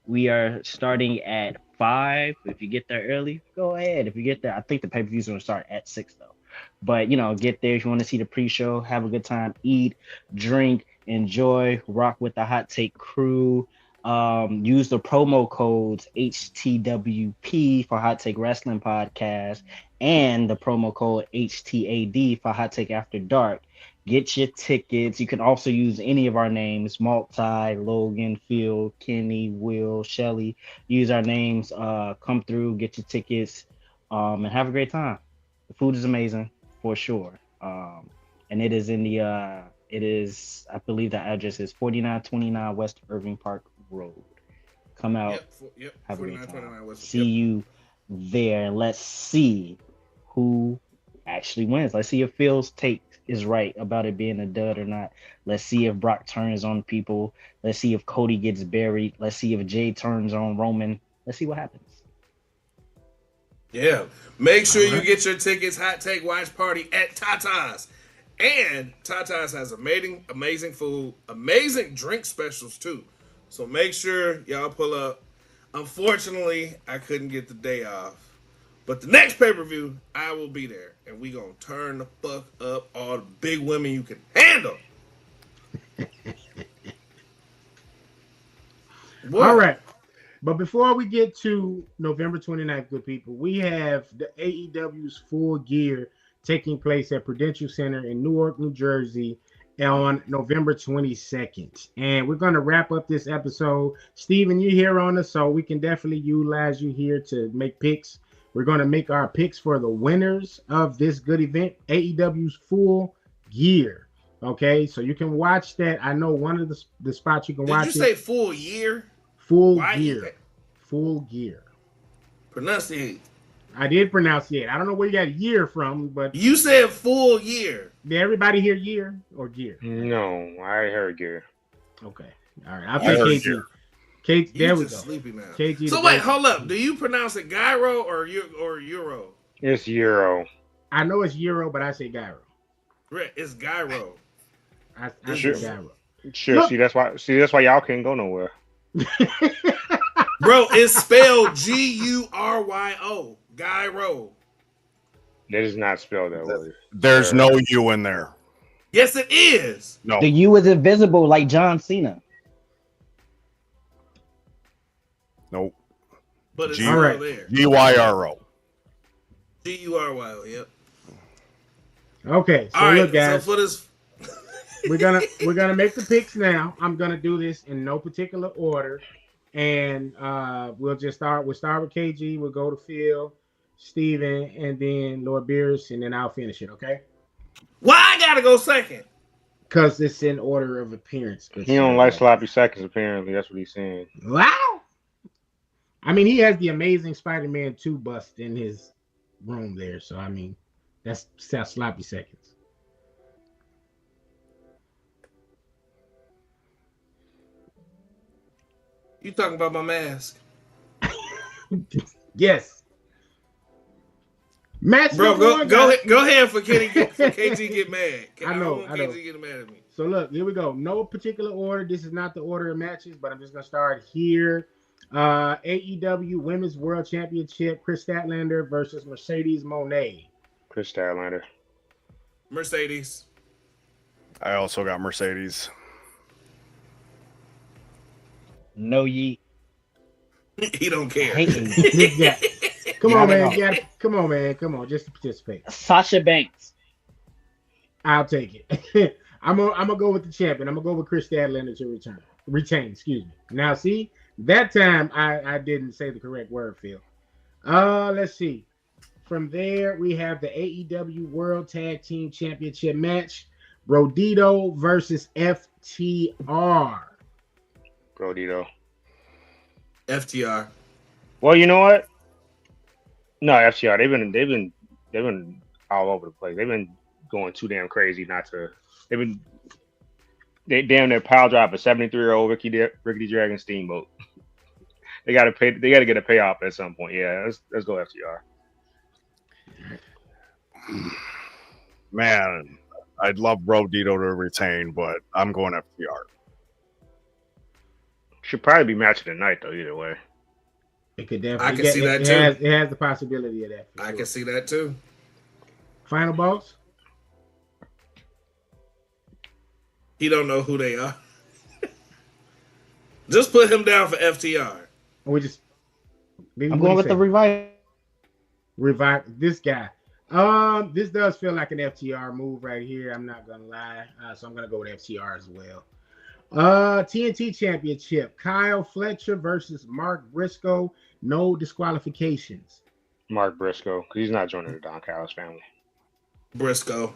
we are starting at 5. If you get there early, go ahead. If you get there, I think the pay-per-view is going to start at 6 though. But get there if you want to see the pre-show, have a good time, eat, drink, enjoy, rock with the Hot Take crew. Use the promo codes HTWP for Hot Take Wrestling Podcast and the promo code HTAD for Hot Take After Dark. Get your tickets. You can also use any of our names: Multi, Logan, Phil, Kenny, Will, Shelly. Use our names. Come through, get your tickets, and have a great time. The food is amazing for sure. And it is in the I believe the address is 4929 West Irving Park Road. Come out, have a great time. See you there, and let's see who actually wins. Let's see if Phil's take is right about it being a dud or not. Let's see if Brock turns on people. Let's see if Cody gets buried. Let's see if Jay turns on Roman. Let's see what happens. Yeah. Make sure you get your tickets. Hot Take Watch Party at Tata's. And Tata's has amazing food, amazing drink specials too. So make sure y'all pull up. Unfortunately, I couldn't get the day off. But the next pay-per-view, I will be there. And we going to turn the fuck up all the big women you can handle. All right. But before we get to November 29th, good people, we have the AEW's Full Gear taking place at Prudential Center in Newark, New Jersey on November 22nd. And we're going to wrap up this episode. Steven, you're here on us, so we can definitely utilize you here to make picks. We're going to make our picks for the winners of this good event, AEW's Full Gear. Okay, so you can watch that. I know one of the spots you can watch. Did you say full year? Full Gear. Full Gear. Pronunciate. I did pronunciate. I don't know where you got year from, but you said full year. Did everybody hear year or gear? No, I heard gear. Okay. All right. I'll take KG. KG, there we go. Sleepy now. KG, so wait, hold up. Do you pronounce it gyro or euro? It's euro. I know it's euro, but I say gyro. Right, it's gyro. I say gyro. Sure. Look. See that's why y'all can't go nowhere. Bro, it's spelled Guryo. Gyro. That is not spelled that way. There's no U in there. Yes, it is. No. The U is invisible like John Cena. Nope. But it's still there. GYRO. GURYO, yep. Okay, so all look, right, guys. so for this we're gonna make the picks now. I'm gonna do this in no particular order. And we'll start with KG, we'll go to Phil, Steven, and then Lord Beers, and then I'll finish it, okay? Why I gotta go second? Because it's in order of appearance. He don't like sloppy seconds, apparently. That's what he's saying. Wow. I mean, he has the Amazing Spider-Man 2 bust in his room there. So, I mean, that's sloppy seconds. You talking about my mask? Yes. Match bro, go ahead for KG get mad. I know. KG get mad at me. So look, here we go. No particular order. This is not the order of matches, but I'm just gonna start here. AEW Women's World Championship: Chris Statlander versus Mercedes Moné. Chris Statlander. Mercedes. I also got Mercedes. No yeet. He don't care. Yeah. Come on, man. Come on, man. Come on, just to participate. Sasha Banks. I'll take it. I'm gonna go with the champion. I'm gonna go with Chris Statlander to retain. Excuse me. Now, see, that time I didn't say the correct word, Phil. Let's see. From there, we have the AEW World Tag Team Championship match: Brodito versus FTR. Brodito. FTR. Well, you know what? No, FTR. They've been all over the place. They've been going too damn crazy they damn near pile drive a 73-year-old Ricky Dragon Steamboat. They gotta get a payoff at some point. Yeah, let's go FTR. Man, I'd love Bro Dito to retain, but I'm going FTR. Should probably be match of the night though. Either way, It could definitely. I can see that too. It has the possibility of that. I can see that too. Final boss. He don't know who they are. Just put him down for FTR. We just. I'm going with the revive this guy. This does feel like an FTR move right here. I'm not gonna lie. So I'm gonna go with FTR as well. TNT Championship. Kyle Fletcher versus Mark Briscoe. No disqualifications. Mark Briscoe, because he's not joining the Don Callis family. Briscoe.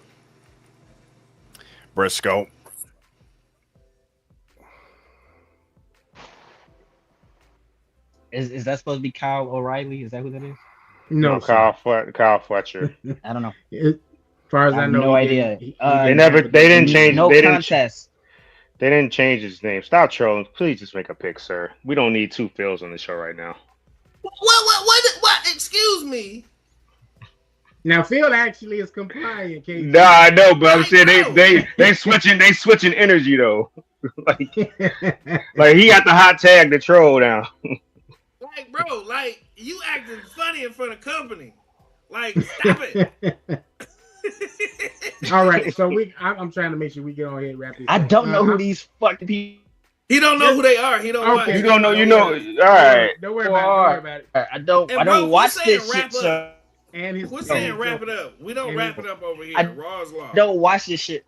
Is that supposed to be Kyle O'Reilly? Is that who that is? No, Kyle Fletcher. I don't know. As far as I know, no idea. They didn't change. No they contest. They didn't change his name. Stop trolling. Please just make a pick, sir. We don't need two Phils on the show right now. What? Excuse me. Now Phil actually is compliant. KG. Nah, I know, but I'm saying they switching energy though. like he got the hot tag to troll now. Like, bro, like you acting funny in front of company. Like, stop it. All right, so I'm trying to make sure we get on here and wrap this. I don't know who these fucking people. He don't know who they are. He don't. Okay. You don't know. You know. All right. Don't worry about it. I don't watch this shit. So. And his we're saying wrap it up. We don't wrap it up over here. Raw's Law. Don't watch this shit.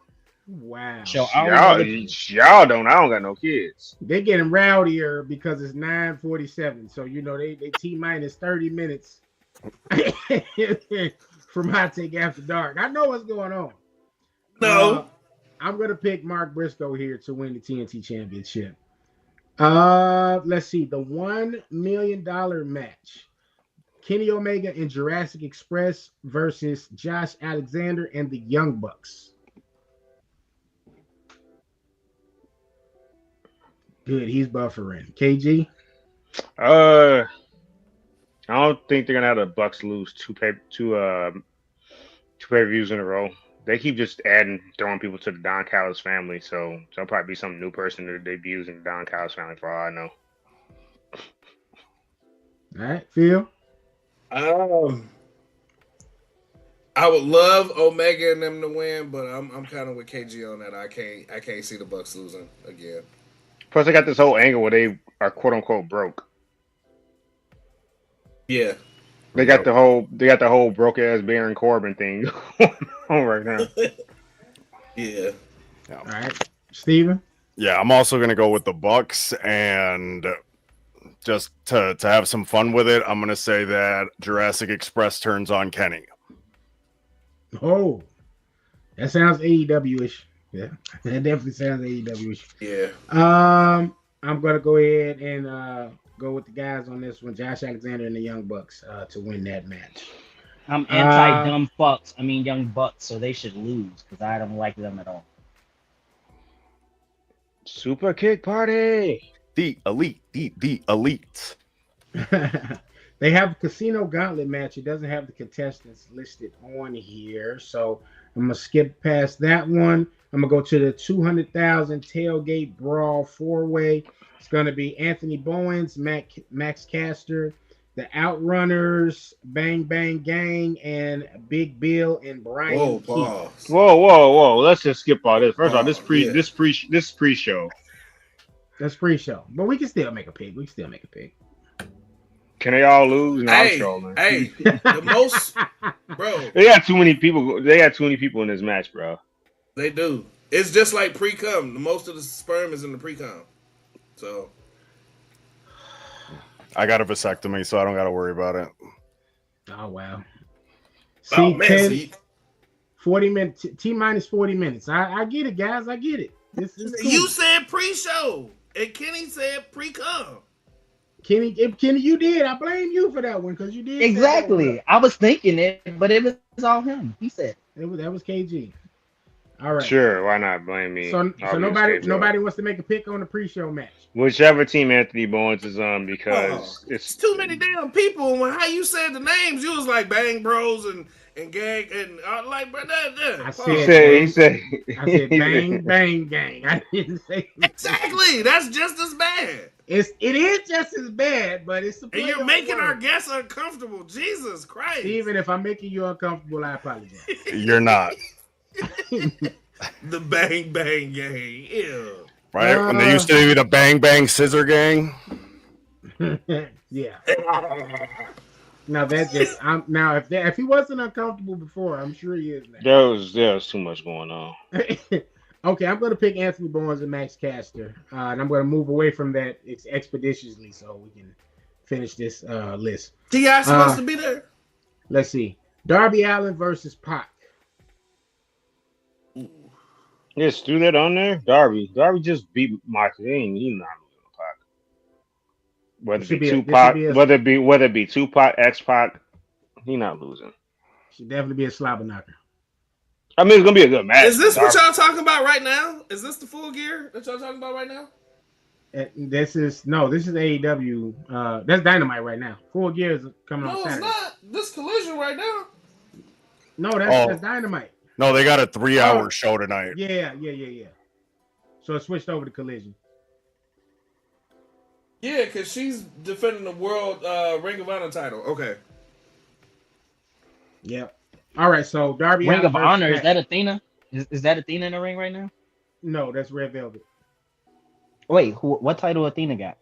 Wow. So y'all don't. I don't got no kids. They're getting rowdier because it's 9:47. So they T-minus 30 minutes from Hot Take After Dark. I know what's going on. No. I'm gonna pick Mark Briscoe here to win the TNT Championship. Let's see, the $1 million match. Kenny Omega and Jurassic Express versus Josh Alexander and the Young Bucks. Good, he's buffering. KG? I don't think they're gonna have the Bucks lose two pay-per-views in a row. They keep just throwing people to the Don Callis family, so there'll probably be some new person that debuts in the Don Callis family for all I know. All right, Phil? I would love Omega and them to win, but I'm kind of with KG on that. I can't see the Bucks losing again. Plus, they got this whole angle where they are quote unquote broke. Yeah, they got the whole broke ass Baron Corbin thing on right now. Yeah. All right, Steven? Yeah, I'm also gonna go with the Bucks, and just to have some fun with it, I'm gonna say that Jurassic Express turns on Kenny. Oh, that sounds AEW-ish. Yeah, that definitely sounds AEW-ish. Yeah. I'm gonna go ahead and go with the guys on this one, Josh Alexander and the Young Bucks, to win that match. I'm anti Young Bucks, so they should lose because I don't like them at all. Super Kick Party. The elite, the elite. They have a Casino Gauntlet match. It doesn't have the contestants listed on here, so I'm gonna skip past that one. I'm gonna go to the 200,000 tailgate brawl 4-way. It's gonna be Anthony Bowens, Max Caster, the Outrunners, Bang Bang Gang, and Big Bill and Brian. Whoa! Let's just skip all this. First of all, this pre-show. That's pre-show, but we can still make a pick. Can they all lose? No, hey, I'm trolling. Hey, the most, bro. They got too many people. They got too many people in this match, bro. They do. It's just like pre-cum. The most of the sperm is in the pre-cum. So I got a vasectomy, so I don't got to worry about it. Oh wow. Oh man, 40 minutes. T-minus 40 minutes. I get it, guys. I get it. This is cool. You said pre-show, and Kenny said pre-cum. Kenny, you did. I blame you for that one because you did. Exactly. I was thinking it, but it was all him. He said that was KG. All right. Sure, why not blame me? So I'll be the nobody scapegoat. wants to make a pick on the pre-show match. Whichever team Anthony Bowens is on, Oh, because it's too many damn people. And when how you said the names, you was like Bang Bros and Gang and like, bro, I he said bang bang gang. I didn't say exactly. That's just as bad. it is just as bad, but it's the. And you're making our guests uncomfortable. Jesus Christ. Even if I'm making you uncomfortable, I apologize. You're not. The Bang Bang Gang. Ew. Right? When they used to be the Bang Bang Scissor Gang. Yeah. Now that's just now if he wasn't uncomfortable before, I'm sure he is now. there was too much going on. Okay, I'm gonna pick Anthony Bowens and Max Caster, and I'm gonna move away from that expeditiously so we can finish this list. T.I. supposed to be there. Let's see, Darby Allin versus Pac. Yes, threw that on there. Darby just beat Michael. He's not losing to Pac. Whether it be Tupac, X-Pac, he not losing. Should definitely be a slobber knocker. I mean, it's gonna be a good match. Is this what y'all talking about right now? Is this the Full Gear that y'all talking about right now? This is AEW. That's Dynamite right now. Full Gear is coming on Saturday. No, it's not. This Collision right now. No, that's Dynamite. No, they got a 3-hour show tonight. Yeah. So it switched over to Collision. Yeah, because she's defending the World Ring of Honor title. Okay. Yep. All right, so Darby Ring Allin of Honor, versus is that Athena? Is that Athena in the ring right now? No, that's Red Velvet. Wait, what title Athena got?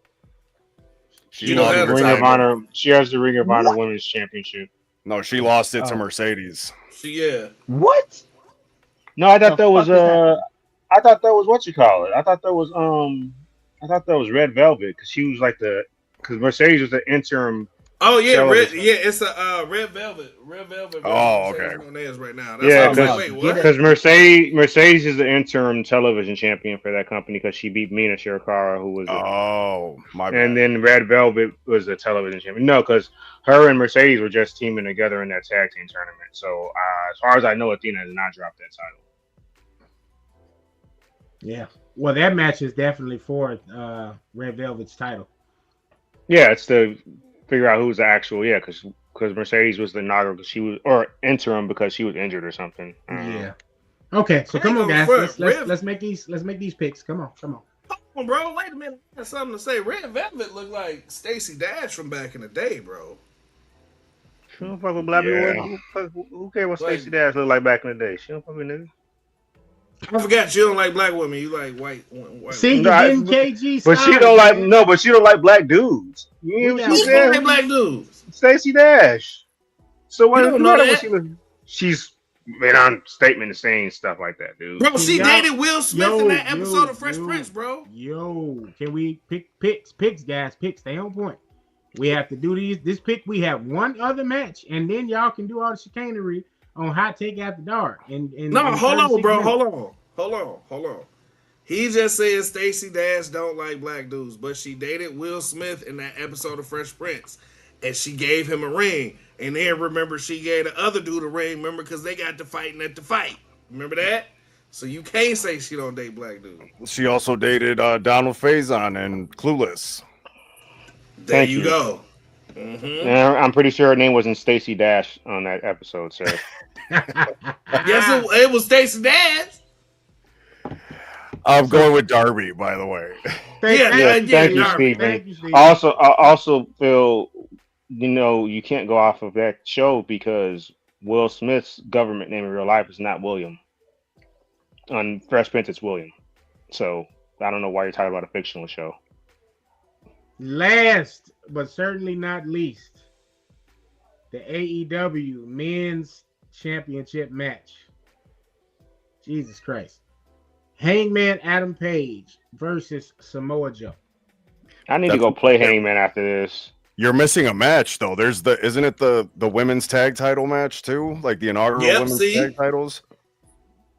She You don't lost have the Ring title. of Honor. She has the Ring of Honor Women's Championship. No, she lost it to Mercedes. Yeah. What? No, I thought The that was fuck is that? I thought that was what you call it. I thought that was Red Velvet because she was like because Mercedes was the interim. Oh yeah, television. it's a Red Velvet. Red Velvet. Oh, okay. Monaz right now. Yeah, why I was like, wait, what? because Mercedes is the interim television champion for that company because she beat Mina Shirakawa, who was my bad. and then Red Velvet was the television champion. No, because her and Mercedes were just teaming together in that tag team tournament. So as far as I know, Athena has not dropped that title. Yeah. Well, that match is definitely for Red Velvet's title. Yeah, it's to figure out who's the actual. Yeah, because Mercedes was the inaugural because she was or interim because she was injured or something. Yeah. Okay, so come on, guys. Let's make these picks. Come on. Hold on, bro. Wait a minute. I got something to say. Red Velvet looked like Stacey Dash from back in the day, bro. She don't fuck with black people. Who cares what Stacey Dash looked like back in the day? She don't fuck with niggas. I forgot you don't like black women. You like white. See, you getting KG. But she don't like but she don't like black dudes. You know what Who's like black dudes? Stacey Dash. So why don't know that? She's been on statement saying stuff like that, dude. Bro, she dated Will Smith in that episode of Fresh Prince, bro. Can we pick picks, guys? Picks, stay on point. We have to do this pick. We have one other match, and then y'all can do all the chicanery on Hot Take After Dark. Hold on, bro. Hold on. He just said Stacey Dash don't like black dudes, but she dated Will Smith in that episode of Fresh Prince, and she gave him a ring. And then remember, she gave the other dude a ring. Remember, because they got to fighting at the fight. Remember that? So you can't say she don't date black dudes. She also dated Donald Faison and Clueless. There you go. Mm-hmm. And I'm pretty sure her name wasn't Stacey Dash on that episode, sir. Yes, it was Stacey Dash. I'm going with Darby, by the way. Thank you, Stephen. I also feel, you can't go off of that show because Will Smith's government name in real life is not William. On Fresh Prince, it's William. So I don't know why you're talking about a fictional show. Last but certainly not least, the AEW Men's Championship match. Jesus Christ. Hangman Adam Page versus Samoa Joe. I need to go play Hangman after this. You're missing a match though. Isn't it the women's tag title match too? Like the inaugural women's tag titles?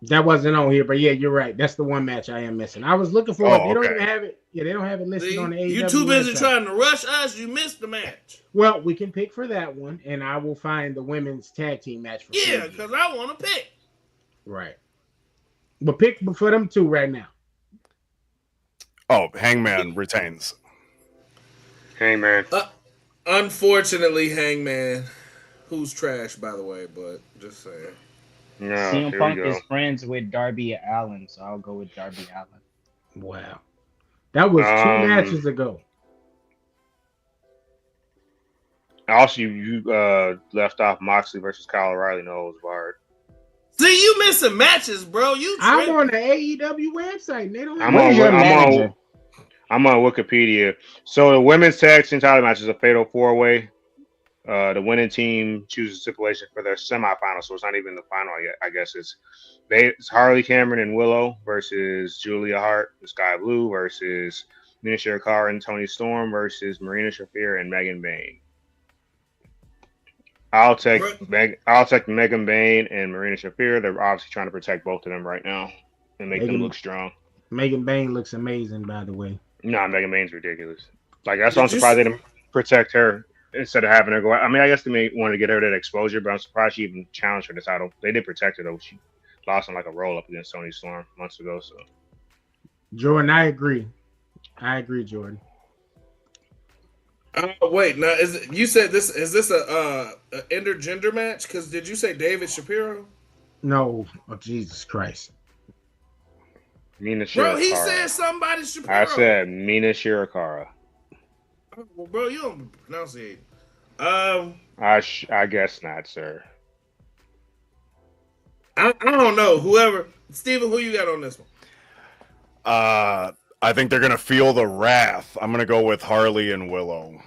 That wasn't on here, but yeah, you're right. That's the one match I am missing. I was looking for it. They don't even have it. Yeah, they don't have it listed on the AEW. You're too busy website. trying to rush us. You missed the match. Well, we can pick for that one, and I will find the women's tag team match. Yeah, because I want to pick. Right. But pick for them two right now. Oh, Hangman retains. Hangman. Unfortunately, Hangman, who's trash by the way, but just saying. No, CM here Punk we go. is friends with Darby Allin, so I'll go with Darby Allin. Wow. That was 2 matches ago. Also, you left off Moxley versus Kyle O'Reilly. No, it was barred. See, you missing matches, bro. I'm on the AEW website. And they don't have Where's your manager? I'm on Wikipedia. So the women's tag team title match is a fatal 4-way. The winning team chooses stipulation for their semifinal, so it's not even the final yet. I guess it's Harley Cameron and Willow versus Julia Hart, the Sky Blue versus Mina Shirakawa and Toni Storm versus Marina Shafir and Megan Bayne. I'll take Megan Bayne and Marina Shafir. They're obviously trying to protect both of them right now and make them look strong. Megan Bayne looks amazing, by the way. No, Megan Bayne's ridiculous. Like, that's why I'm surprised they didn't protect her instead of having her go out. I mean, I guess they may want to get her that exposure, but I'm surprised she even challenged for the title. They did protect her, though. She lost on like a roll-up against Toni Storm months ago. So, Jordan, I agree. Jordan. Wait, now you said this is this a intergender match? Because did you say David Shapiro? No, oh Jesus Christ. Mina Shirakawa. Bro, he said somebody Shapiro. I said Mina Shirakawa. Well, bro, you don't pronunciate. I guess not, sir. I don't know. Whoever, Steven, who you got on this one? I think they're gonna feel the wrath. I'm gonna go with Harley and Willow.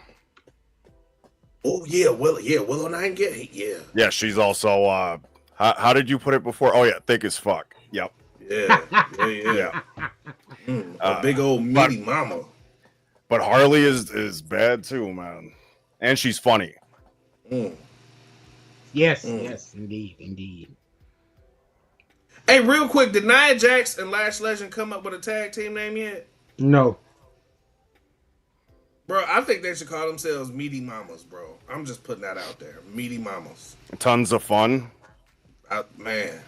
Oh yeah, Willow Nightingale. Yeah. Yeah, she's also. How did you put it before? Oh yeah, thick as fuck. Yep. Yeah. A big old meaty mama. But Harley is bad too, man, and she's funny. Yes, indeed. Hey, real quick, did Nia Jax and Lash Legend come up with a tag team name yet? No. Bro, I think they should call themselves Meaty Mamas, bro. I'm just putting that out there. Meaty Mamas. Tons of fun. Man.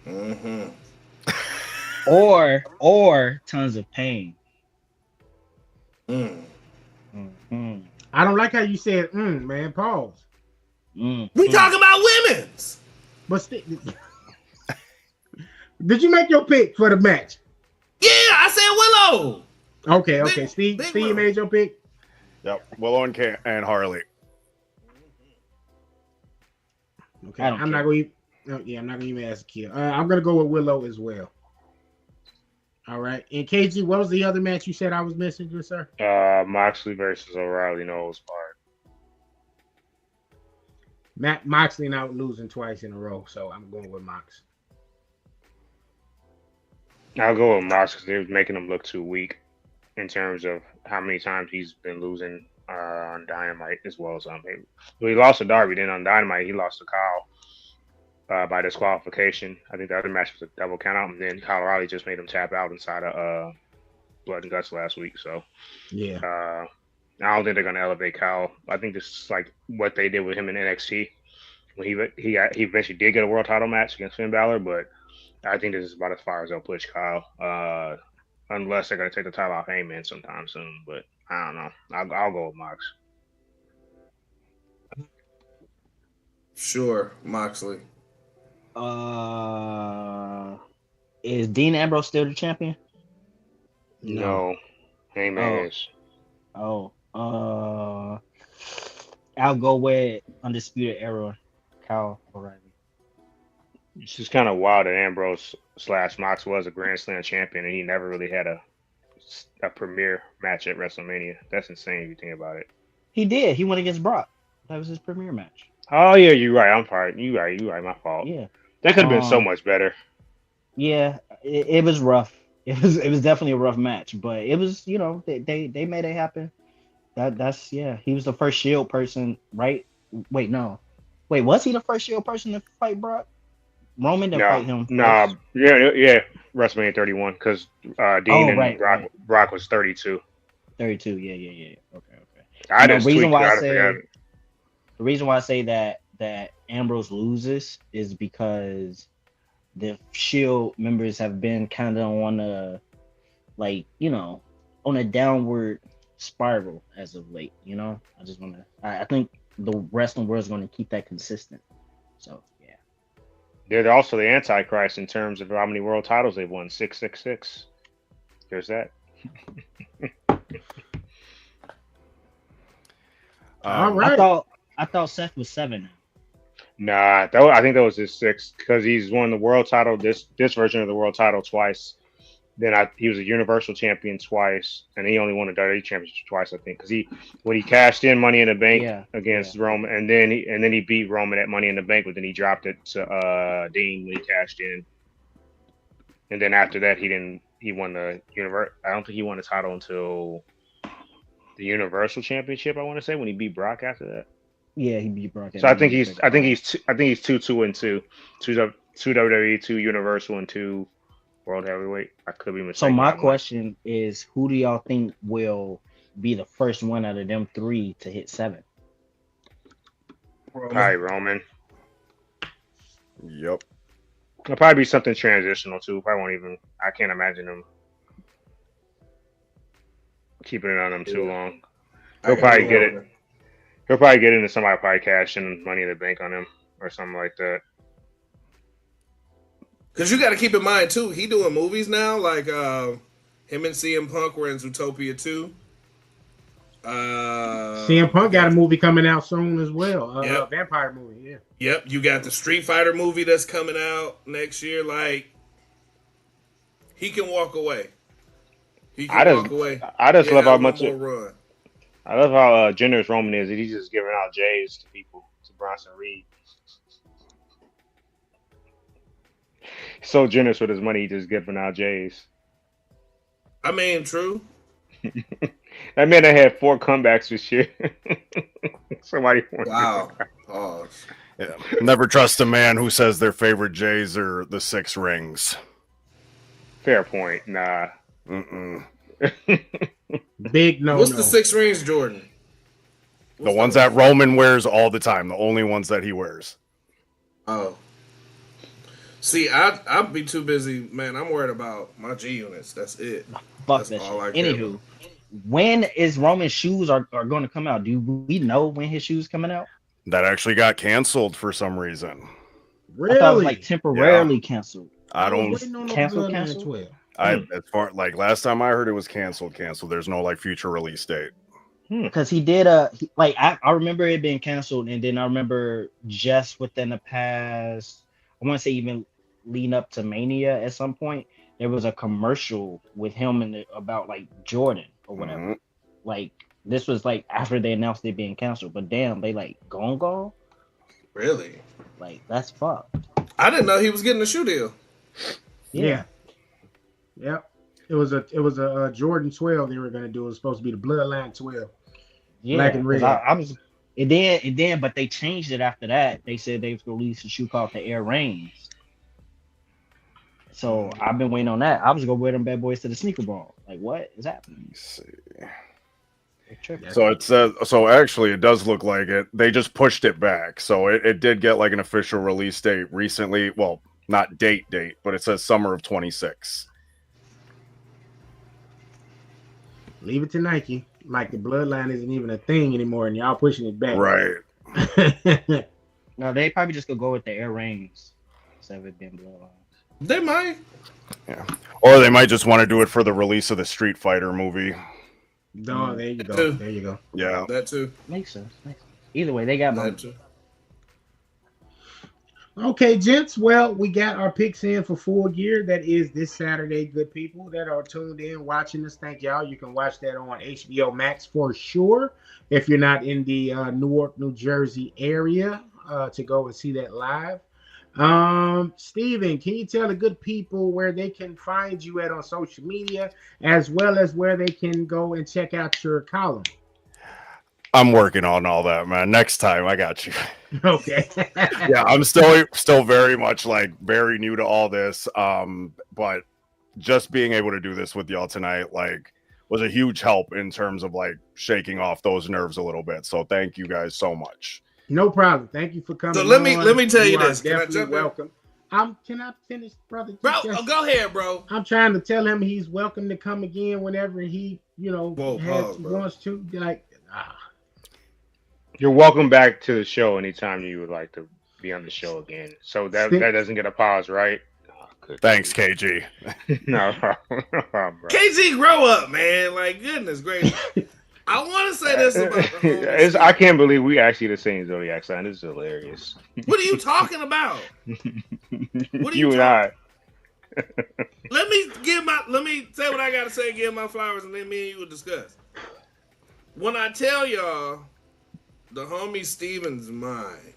Mm-hmm. Or tons of pain. Mm-hmm. I don't like how you said man. Pause. We talk about women's. But did you make your pick for the match? Yeah, I said Willow. Okay. Steve made your pick. Yep, Willow and Harley. Okay, I'm not going to even ask Kia. I'm going to go with Willow as well. All right. And KG, what was the other match you said I was missing, good sir? Moxley versus O'Reilly. No, it was barred. Moxley now losing twice in a row, so I'm going with Mox. I'll go with Mox because they're making him look too weak in terms of how many times he's been losing on Dynamite as well as on paper. Well, he lost to Darby, then on Dynamite he lost to Kyle by disqualification. I think the other match was a double countout, and then Kyle O'Reilly just made him tap out inside of Blood and Guts last week. So yeah, I don't think they're going to elevate Kyle. I think this is like what they did with him in NXT when he eventually did get a world title match against Finn Balor, but I think this is about as far as they'll push Kyle, unless they're going to take the title off Heyman sometime soon. But I don't know. I'll go with Mox. Sure, Moxley. Is Dean Ambrose still the champion? No, Heyman is. I'll go with Undisputed Era, Kyle O'Reilly. It's just kind of wild that Ambrose / Mox was a Grand Slam champion and he never really had a premier match at WrestleMania. That's insane if you think about it. He did. He went against Brock. That was his premier match. Oh yeah, you're right. I'm sorry. You're right. My fault. Yeah, that could have been so much better. Yeah, it was rough. It was definitely a rough match, but it was, they made it happen. That's he was the first Shield person, right? Wait, was he the first Shield person to fight Brock? Roman didn't fight him. No, yeah, WrestleMania 31 because Dean and Brock was 32. 32, yeah. Okay. The reason why I say that Ambrose loses is because the Shield members have been kind of on a, like, you know, on a downward spiral as of late. You know, I think the wrestling world is going to keep that consistent. So yeah, They're also the Antichrist in terms of how many world titles they've won. 666. There's that. All right. I thought Seth was 7. Nah, I think that was his 6th because he's won the world title, this version of the world title twice. Then he was a Universal Champion twice, and he only won a WWE Championship twice, I think, because when he cashed in Money in the Bank against Roman, and then he beat Roman at Money in the Bank, but then he dropped it to Dean when he cashed in, and then after that he won the I don't think he won the title until the Universal Championship, I want to say, when he beat Brock after that. Yeah, he beat Brock. So I think he's 2-2-2, 2 WWE, 2 Universal, and 2 World Heavyweight. I could be mistaken. So my question is, who do y'all think will be the first one out of them 3 to hit 7? Probably Roman. Yep. It'll probably be something transitional too. I can't imagine him keeping it on him too long. He'll probably get it. He'll probably get into somebody probably cash in Money in the Bank on him or something like that. Because you got to keep in mind too, he doing movies now. Like him and CM Punk were in Zootopia 2. CM Punk got a movie coming out soon as well. A vampire movie. Yeah. Yep. You got the Street Fighter movie that's coming out next year. Like he can walk away. I just love how much. I love how generous Roman is. He's just giving out J's to people, to Bronson Reed. He's so generous with his money, he's just giving out J's. I mean, true. That man that had 4 comebacks this year. Somebody. Wow. Pause. Yeah. Never trust a man who says their favorite J's are the 6 rings. Fair point. Nah. Big no. What's the 6 rings, Jordan? The ones that Roman wears all the time. The only ones that he wears. Oh. See, I'd be too busy, man. I'm worried about my G units. That's it. Fuck that shit. Anywho, when is Roman's shoes are going to come out? Do we know when his shoes coming out? That actually got canceled for some reason. Really? I thought it was like temporarily canceled. I don't cancel. As far like last time I heard it was canceled. There's no like future release date. Because he did I remember it being canceled, and then I remember just within the past, I want to say even leading up to Mania at some point, there was a commercial with him about like Jordan or whatever. Mm-hmm. Like this was like after they announced it being canceled, but damn, they like gone. Really? Like that's fucked. I didn't know he was getting a shoe deal. Yeah. Yep. It was a Jordan 12 they were gonna do. It was supposed to be the Bloodline 12. Yeah, black and red. I was, and then, but they changed it after that. They said they was gonna release a shoe called the Air Reigns. So I've been waiting on that. I was gonna wear them bad boys to the sneaker ball. Like, what is happening? Let's see. So it says. So actually, it does look like it. They just pushed it back. So it did get like an official release date recently. Well, not date, but it says summer of 26. Leave it to Nike. Like the Bloodline isn't even a thing anymore, and y'all pushing it back. Right. No, they probably just gonna go with the Air Reigns instead of it being Bloodline. They might. Yeah. Or they might just want to do it for the release of the Street Fighter movie. No, there you go. There you go. Yeah. That too. Makes sense. Either way, they got money. Okay, gents. Well, we got our picks in for Full Gear. That is this Saturday. Good people that are tuned in, watching us. Thank y'all. You can watch that on HBO Max for sure. If you're not in the Newark, New Jersey area, to go and see that live. Steven, can you tell the good people where they can find you at on social media, as well as where they can go and check out your column? I'm working on all that, man. Next time, I got you. Okay. Yeah, I'm still very much like very new to all this. But just being able to do this with y'all tonight, like, was a huge help in terms of like shaking off those nerves a little bit. So thank you guys so much. No problem. Thank you for coming. So let me tell you this. Definitely welcome. Can I finish, brother? Bro, go ahead, bro. I'm trying to tell him he's welcome to come again whenever he, wants to. Like, You're welcome back to the show anytime you would like to be on the show again. So that doesn't get a pause, right? Thanks, KG. No, bro. KG, grow up, man. Like, goodness gracious. I want to say this about the I can't believe we actually the same zodiac sign. This is hilarious. What are you talking about? What are you and I. Let me say what I gotta say, give my flowers, and then me and you will discuss. When I tell y'all the homie Steven's mind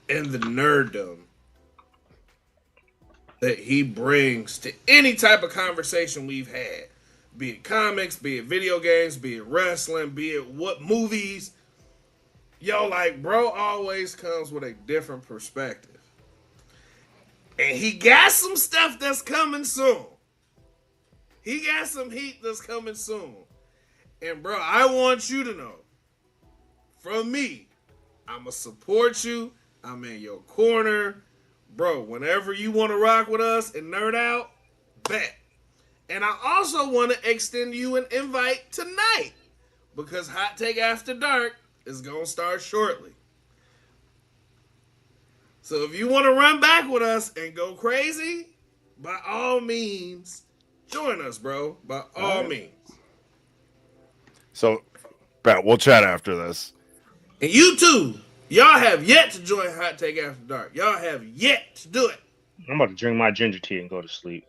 and the nerddom that he brings to any type of conversation we've had, be it comics, be it video games, be it wrestling, be it what movies, yo, like, bro always comes with a different perspective. And he got some stuff that's coming soon. He got some heat that's coming soon. And, bro, I want you to know, from me, I'ma support you. I'm in your corner. Bro, whenever you want to rock with us and nerd out, bet. And I also want to extend you an invite tonight, because Hot Take After Dark is going to start shortly. So if you want to run back with us and go crazy, by all means, join us, bro. By all means. So, Pat, we'll chat after this. And you too. Y'all have yet to join Hot Take After Dark. Y'all have yet to do it. I'm about to drink my ginger tea and go to sleep.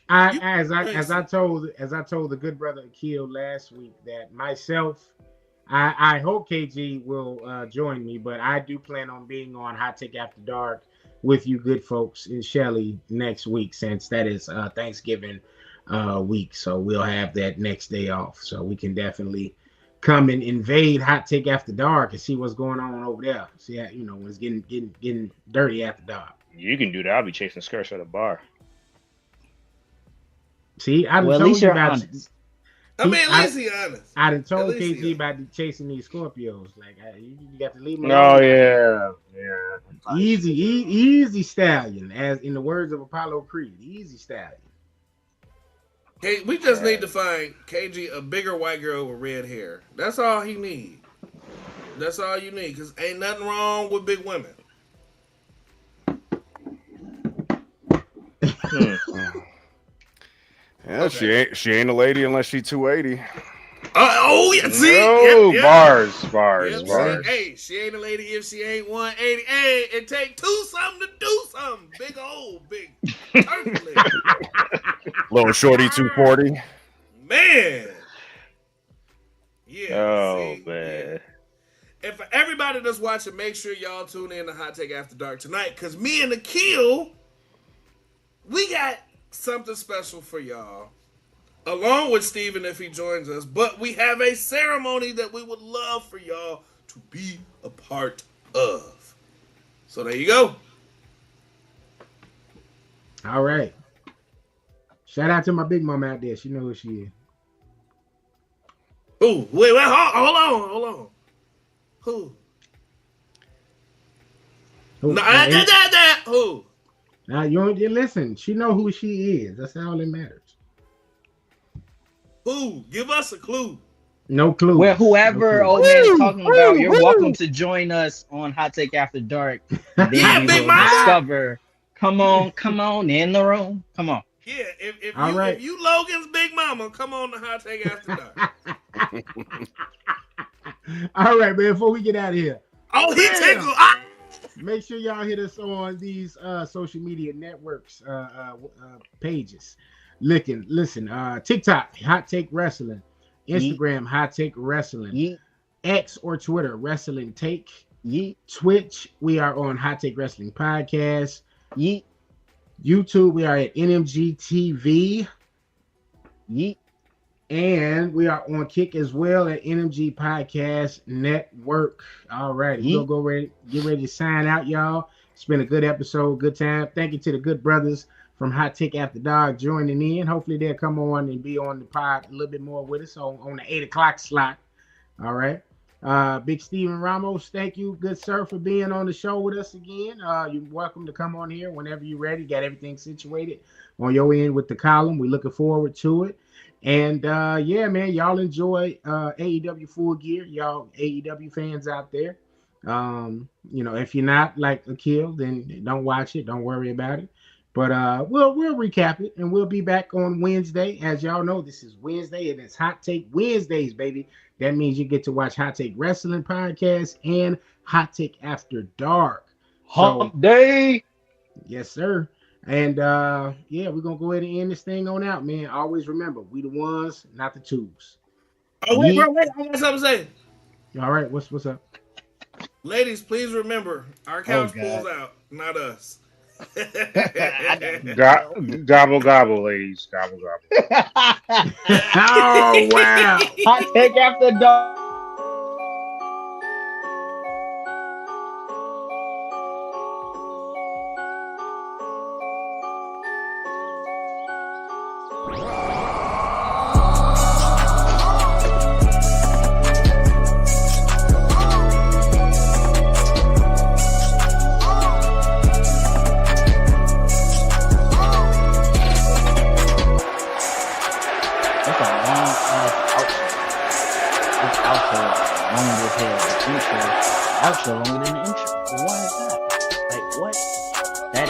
As I told the good brother Akil last week that myself, I hope KG will join me, but I do plan on being on Hot Take After Dark with you good folks in Shelly next week, since that is Thanksgiving week. So we'll have that next day off. So we can definitely come and invade Hot Take After Dark and see what's going on over there. See, when it's getting dirty after dark. You can do that. I'll be chasing skirts at a bar. See, I well, at told least you you're about. honest. At least he's honest. I done told KG about chasing these Scorpios. Like, you got to leave me alone. Oh yeah. Easy stallion, as in the words of Apollo Creed. Easy stallion. Hey, we just need to find KG a bigger white girl with red hair. That's all he need. That's all you need, because ain't nothing wrong with big women. Yeah, okay. She ain't a lady unless she's 280. Yeah, see? No, bars. Hey, she ain't a lady if she ain't 180. Hey, it take two something to do something. Big turkey leg. Little shorty 240. Man. Yeah. Oh, man. And for everybody that's watching, make sure y'all tune in to Hot Take After Dark tonight, because me and Akil, we got something special for y'all, along with Steven if he joins us, but we have a ceremony that we would love for y'all to be a part of. So there you go. All right. Shout out to my big mama out there. She know who she is. Ooh, wait, hold on. Who? Who? Now you don't listen. She know who she is. That's all that matters. Who? Give us a clue. No clue. Well, whoever old man is talking about, you're welcome to join us on Hot Take After Dark. Then we will discover. Come on in the room. Come on. Yeah, if you Logan's big mama, come on to Hot Take After Dark. All right, man. Before we get out of here. Oh, he tickled. Make sure y'all hit us on these social media networks pages. Listen, TikTok, Hot Take Wrestling. Instagram, Hot Take Wrestling. X or Twitter, Wrestling Take. Twitch, we are on Hot Take Wrestling Podcast. YouTube, we are at NMG TV. And we are on Kick as well at NMG Podcast Network. All right, we'll get ready to sign out, y'all. It's been a good episode, good time. Thank you to the good brothers from Hot Take After Dark joining in. Hopefully they'll come on and be on the pod a little bit more with us on the 8 o'clock slot. All right. Big Steven Ramos, thank you, good sir, for being on the show with us again. You're welcome to come on here whenever you're ready. Got everything situated on your end with the column. We're looking forward to it. And yeah, man, y'all enjoy AEW Full Gear, y'all AEW fans out there. You know, if you're not like Akil, then don't watch it. Don't worry about it. But we'll recap it, and we'll be back on Wednesday. As y'all know, this is Wednesday, and it's Hot Take Wednesdays, baby. That means you get to watch Hot Take Wrestling Podcast and Hot Take After Dark. Hump Day. Yes, sir. And yeah, we're gonna go ahead and end this thing on out, man. Always remember, we the ones, not the twos. Oh wait, bro, wait! I got something to say. All right, what's up? Ladies, please remember, our couch pulls out, not us. Gobble gobble, ladies. Gobble gobble. Oh wow! Hot Take After Dark. Outro longer than the intro. Why is that? Like what? That